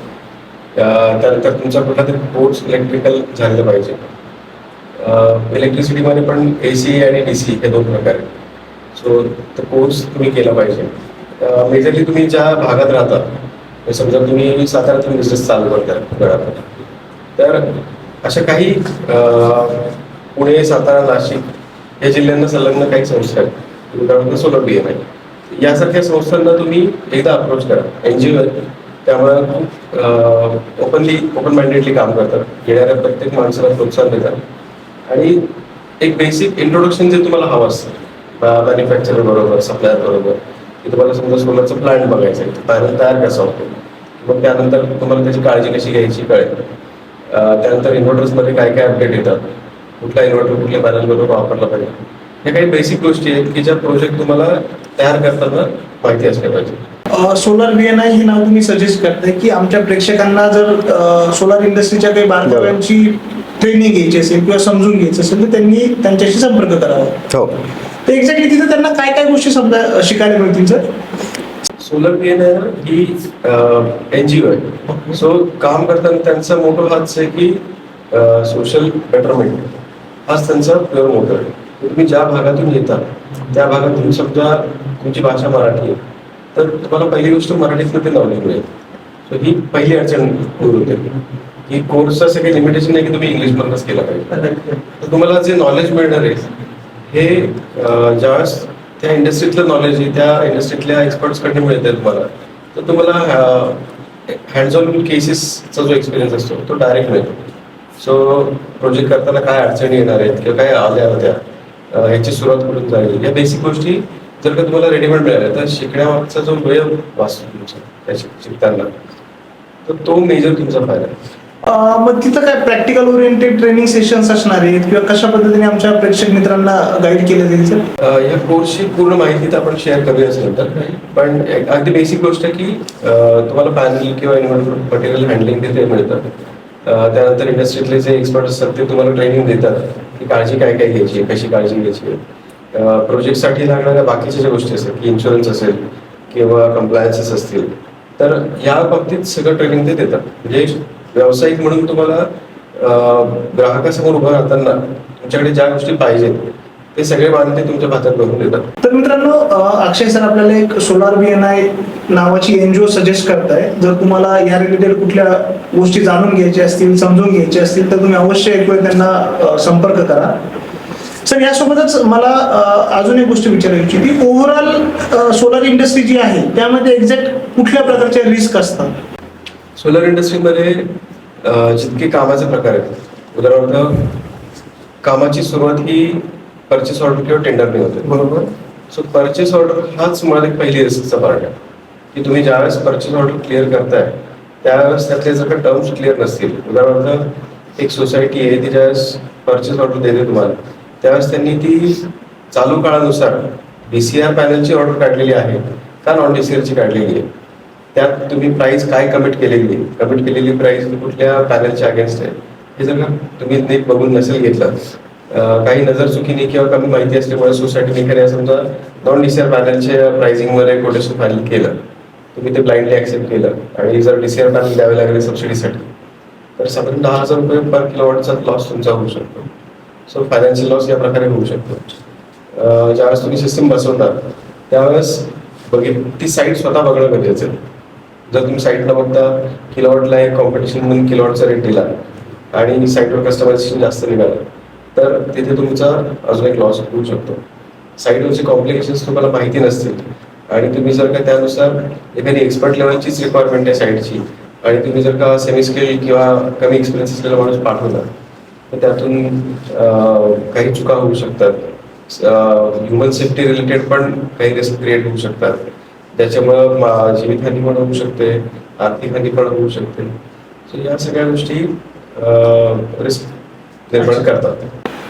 S1: त्यानंतर तुमचा कुठला तरी कोर्स इलेक्ट्रिकल झालेलं पाहिजे. इलेक्ट्रिसिटीमध्ये पण AC आणि DC हे 2 प्रकार आहेत. सो तो कोर्स तुम्ही केला पाहिजे. मेजरली तुम्ही ज्या भागात राहता, समजा तुम्ही साताऱ्यातून बिझनेस चालू करता तर अशा काही पुणे, सातारा, नाशिक या जिल्ह्यांना संलग्न काही संस्था आहेत. उदाहरणार्थ सोलर BNI यासारख्या संस्थांना तुम्ही एकदा अप्रोच करा. NGO आहेत, त्यामुळे खूप ओपन माइंडेडली काम करतात. येणाऱ्या प्रत्येक माणसाला प्रोत्साहन देतात आणि एक बेसिक इंट्रोडक्शन जे तुम्हाला हवं असतं मॅन्युफॅक्चरर बरोबर, सप्लायर बरोबर, की तुम्हाला समजा सोलरचं प्लांट बघायचं आहे, पॅनल तयार कसा होतो, मग त्यानंतर तुम्हाला त्याची काळजी कशी घ्यायची कळेल. त्यानंतर इन्व्हर्टर्समध्ये काय काय अपडेट येतात, कुठला इन्व्हर्टर कुठल्या पॅनल बरोबर वापरला पाहिजे, हे काही बेसिक गोष्टी आहेत की ज्या प्रोजेक्ट तुम्हाला तयार करताना माहिती असल्या पाहिजे.
S2: सोलर BNI हे नाव तुम्ही सजेस्ट करताय की आमच्या प्रेक्षकांना जर सोलर इंडस्ट्रीच्या काही बारकाव्यांची ट्रेनिंग घ्यायची असेल किंवा समजून घ्यायचं असेल तर त्यांनी त्यांच्याशी संपर्क करावा. तर एक्झॅक्टली तिथे त्यांना काय काय गोष्टी शिकायला मिळतील सर?
S1: सोलर BNI ही NGO आहे. सो काम करताना त्यांचा मोठो हाच आहे की सोशल बेटरमेंट हाच त्यांचा प्युअर मोटो आहे. तुम्ही ज्या भागातून येता त्या भागातून समजा तुमची भाषा मराठी आहे तर तुम्हाला पहिली गोष्ट मराठीतनं ते नॉलेज मिळेल. सो ही पहिली अडचण दूर होते की कोर्सचं असं काही लिमिटेशन नाही की तुम्ही इंग्लिशमधूनच केला पाहिजे. तर तुम्हाला जे नॉलेज मिळणार आहे हे ज्यावेळेस त्या इंडस्ट्रीतलं नॉलेज आहे त्या इंडस्ट्रीतल्या एक्सपर्ट्सकडनं मिळते तुम्हाला, तर तुम्हाला हँड्स ऑन केसेसचा जो एक्सपिरियन्स असतो तो डायरेक्ट मिळतो. सो प्रोजेक्ट करताना काय अडचणी येणार आहेत किंवा काय आल्या होत्या, ह्याची सुरुवात कुठून झाली, या बेसिक गोष्टी जर का तुम्हाला रेडीमेड मिळाल्या तर शिकण्यामागचा जो वेळ वाचतो तुमचा त्या शिकताना, तर तो मेजर तुमचा फायदा आहे.
S2: मग तिथं काय प्रॅक्टिकल ओरिएंटेड ट्रेनिंग सेशन्स असणार आहेत किंवा कशा पद्धतीने आमच्या प्रेक्षक मित्रांना गाईड केलं जाईल सर?
S1: या कोर्सची पूर्ण माहिती तर आपण शेअर करूयाच नंतर, पण अगदी बेसिक गोष्ट आहे की तुम्हाला पॅनल किंवा इन्व्हर्टर मटेरियल हँडलिंग तिथे मिळतं. त्यानंतर इंडस्ट्रीतले जे एक्सपर्ट असतात ते तुम्हाला ट्रेनिंग देतात की काळजी काय काय घ्यायची, कशी काळजी घ्यायची. प्रोजेक्टसाठी लागणाऱ्या बाकीच्या ज्या गोष्टी असतात की इन्शुरन्स असेल किंवा कंप्लायन्सेस असतील, तर या बाबतीत सगळं ट्रेनिंग ते देतात. म्हणजे व्यावसायिक म्हणून तुम्हाला ग्राहकासमोर उभं राहताना तुमच्याकडे ज्या गोष्टी पाहिजेत ते सगळे मानते तुमच्या भातात भरून देतात.
S2: तर मित्रांनो, अक्षय सर आपल्याला एक सोलार BNI नावाची NGO सजेस्ट करताय. जर तुम्हाला या रिलेटेड कुठल्या गोष्टी जाणून घ्यायच्या असतील, समजून घ्यायच्या असतील, तर तुम्ही अवश्य एक वेळ त्यांना संपर्क करा. सर, यासोबतच मला अजून एक गोष्ट विचारायची की ओव्हरऑल सोलार इंडस्ट्री जी आहे त्यामध्ये एक्झॅक्ट कुठल्या प्रकारच्या रिस्क असतात?
S1: सोलर इंडस्ट्रीमध्ये जितके कामाचे प्रकार आहेत, उदाहरणार्थ कामाची सुरुवात ही परचेस ऑर्डर किंवा टेंडरने होते, बरोबर. सो परचेस ऑर्डर हाच मुळात एक पहिली रिस्कचा पार्ट आहे की तुम्ही ज्यावेळेस परचेस ऑर्डर क्लिअर करताय त्यावेळेस त्यातले जर का टर्म्स क्लिअर नसतील, उदाहरणार्थ एक सोसायटी आहे ती ज्यावेळेस परचेस ऑर्डर देते तुम्हाला, त्यावेळेस त्यांनी ती चालू काळानुसार DCR पॅनलची ऑर्डर काढलेली आहे का नॉन DCRची काढलेली आहे, त्यात तुम्ही प्राइस काय कमिट केलेली प्राइस कुठल्या पॅनलच्या अगेन्स्ट आहे, हे जर का तुम्ही नीट बघून नसेल घेतलं, काही नजर चुकीने किंवा कमी माहिती असल्यामुळे सोसायटीने एखाद्या समजा नॉन DCR पॅनलच्या प्राइसिंगवर एक कोटेशन फाईल केलं, तुम्ही ते ब्लाइंडली ऍक्सेप्ट केलं आणि जर DCR पॅनल द्यावे लागले सबसिडीसाठी, तर साधारण 10,000 रुपये पर किलोवॉटचा लॉस तुमचा होऊ शकतो. सो फायनान्शियल लॉस या प्रकारे होऊ शकतो. ज्यावेळेस तुम्ही सिस्टम बसवता त्यावेळेस ती साईट स्वतः बघणं गरजेचं आहे. जर तुम्ही साईटला बघता किलोवॉटला एक कॉम्पिटिशन म्हणून किलोवॉटचा रेट दिला आणि साईटवर कस्टमायझेशन जास्त निघालं, तर तिथे तुमचा अजून एक लॉस होऊ शकतो. साईटवरचे कॉम्प्लिकेशन्स तुम्हाला माहिती नसतील आणि तुम्ही जर का त्यानुसार एखादी एक्सपर्ट लेवलचीच रिक्वायरमेंट आहे साईटची आणि तुम्ही जर का सेमी स्किल किंवा कमी एक्सपिरियन्स असलेला माणूस पाठवला, तर त्यातून काही चुका होऊ शकतात. ह्युमन सेफ्टी रिलेटेड पण काही रिस्क क्रिएट होऊ शकतात, ज्याच्यामुळं जीवितहानी पण होऊ शकते, आर्थिक हानी पण होऊ शकते. सो या सगळ्या गोष्टी रिस्क निर्माण करतात.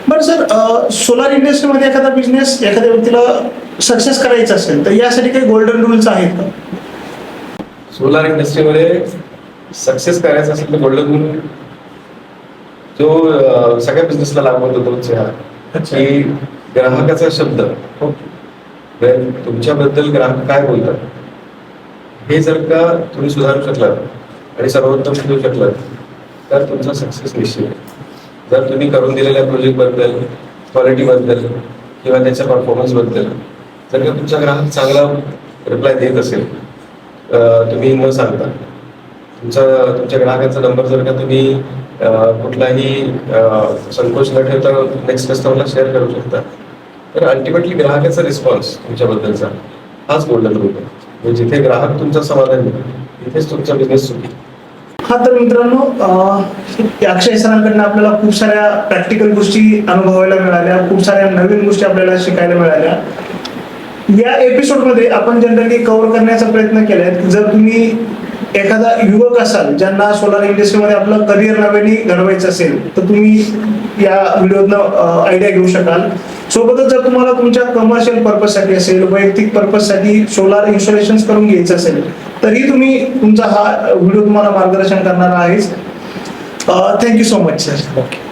S2: बरं सर, सोलार इंडस्ट्रीमध्ये एखादा बिझनेस एखाद्या व्यक्तीला सक्सेस करायचा असेल तर यासाठी काही गोल्डन रूल्स आहेत का?
S1: सोलार इंडस्ट्रीमध्ये सक्सेस करायचं असेल तर गोल्डन रूल जो सगळ्या बिझनेसला लागू होतो तोच की ग्राहकाचा शब्द, तुमच्याबद्दल ग्राहक काय बोलतात हे जर का तुम्ही सुधारू शकलात आणि सर्वोत्तम देऊ शकलात तर तुमचा सक्सेस निश्चित आहे. जर तुम्ही करून दिलेल्या प्रोजेक्टबद्दल, क्वालिटीबद्दल किंवा त्याच्या परफॉर्मन्सबद्दल जर का तुमचा ग्राहक चांगला रिप्लाय देत असेल, तुम्ही न सांगता तुमच्या ग्राहकाचा नंबर जर का तुम्ही कुठलाही संकोच न ठेवता नेक्स्ट कस्टमरला शेअर करू शकता, तर अल्टिमेटली ग्राहकाचा रिस्पॉन्स तुमच्याबद्दलचा हाच गोल्डन रूल आहे. म्हणजे जिथे ग्राहक तुमचा समाधान आहे तिथेच तुमचा बिझनेस सुखी.
S2: हा, तर मित्रांनो, अक्षय सरांकडनं आपल्याला खूप साऱ्या प्रॅक्टिकल गोष्टी अनुभवायला मिळाल्या, खूप साऱ्या नवीन गोष्टी आपल्याला शिकायला मिळाल्या. या एपिसोडमध्ये आपण जनरली कव्हर करण्याचा प्रयत्न केलाय. जर तुम्ही एखादा युवक असाल ज्यांना सोलार इंडस्ट्रीमध्ये आपलं करिअर नव्याने घडवायचं असेल तर तुम्ही या व्हिडिओतनं आयडिया घेऊ शकाल. सोबतच जर तुम्हाला तुमच्या कमर्शियल पर्पजसाठी असेल, वैयक्तिक पर्पजसाठी सोलार इन्स्टॉलेशन करून घ्यायचं असेल तरी तुम्ही तुमचा हा व्हिडिओ तुम्हाला मार्गदर्शन करणार आहेच. Thank you so much sir.
S3: Okay.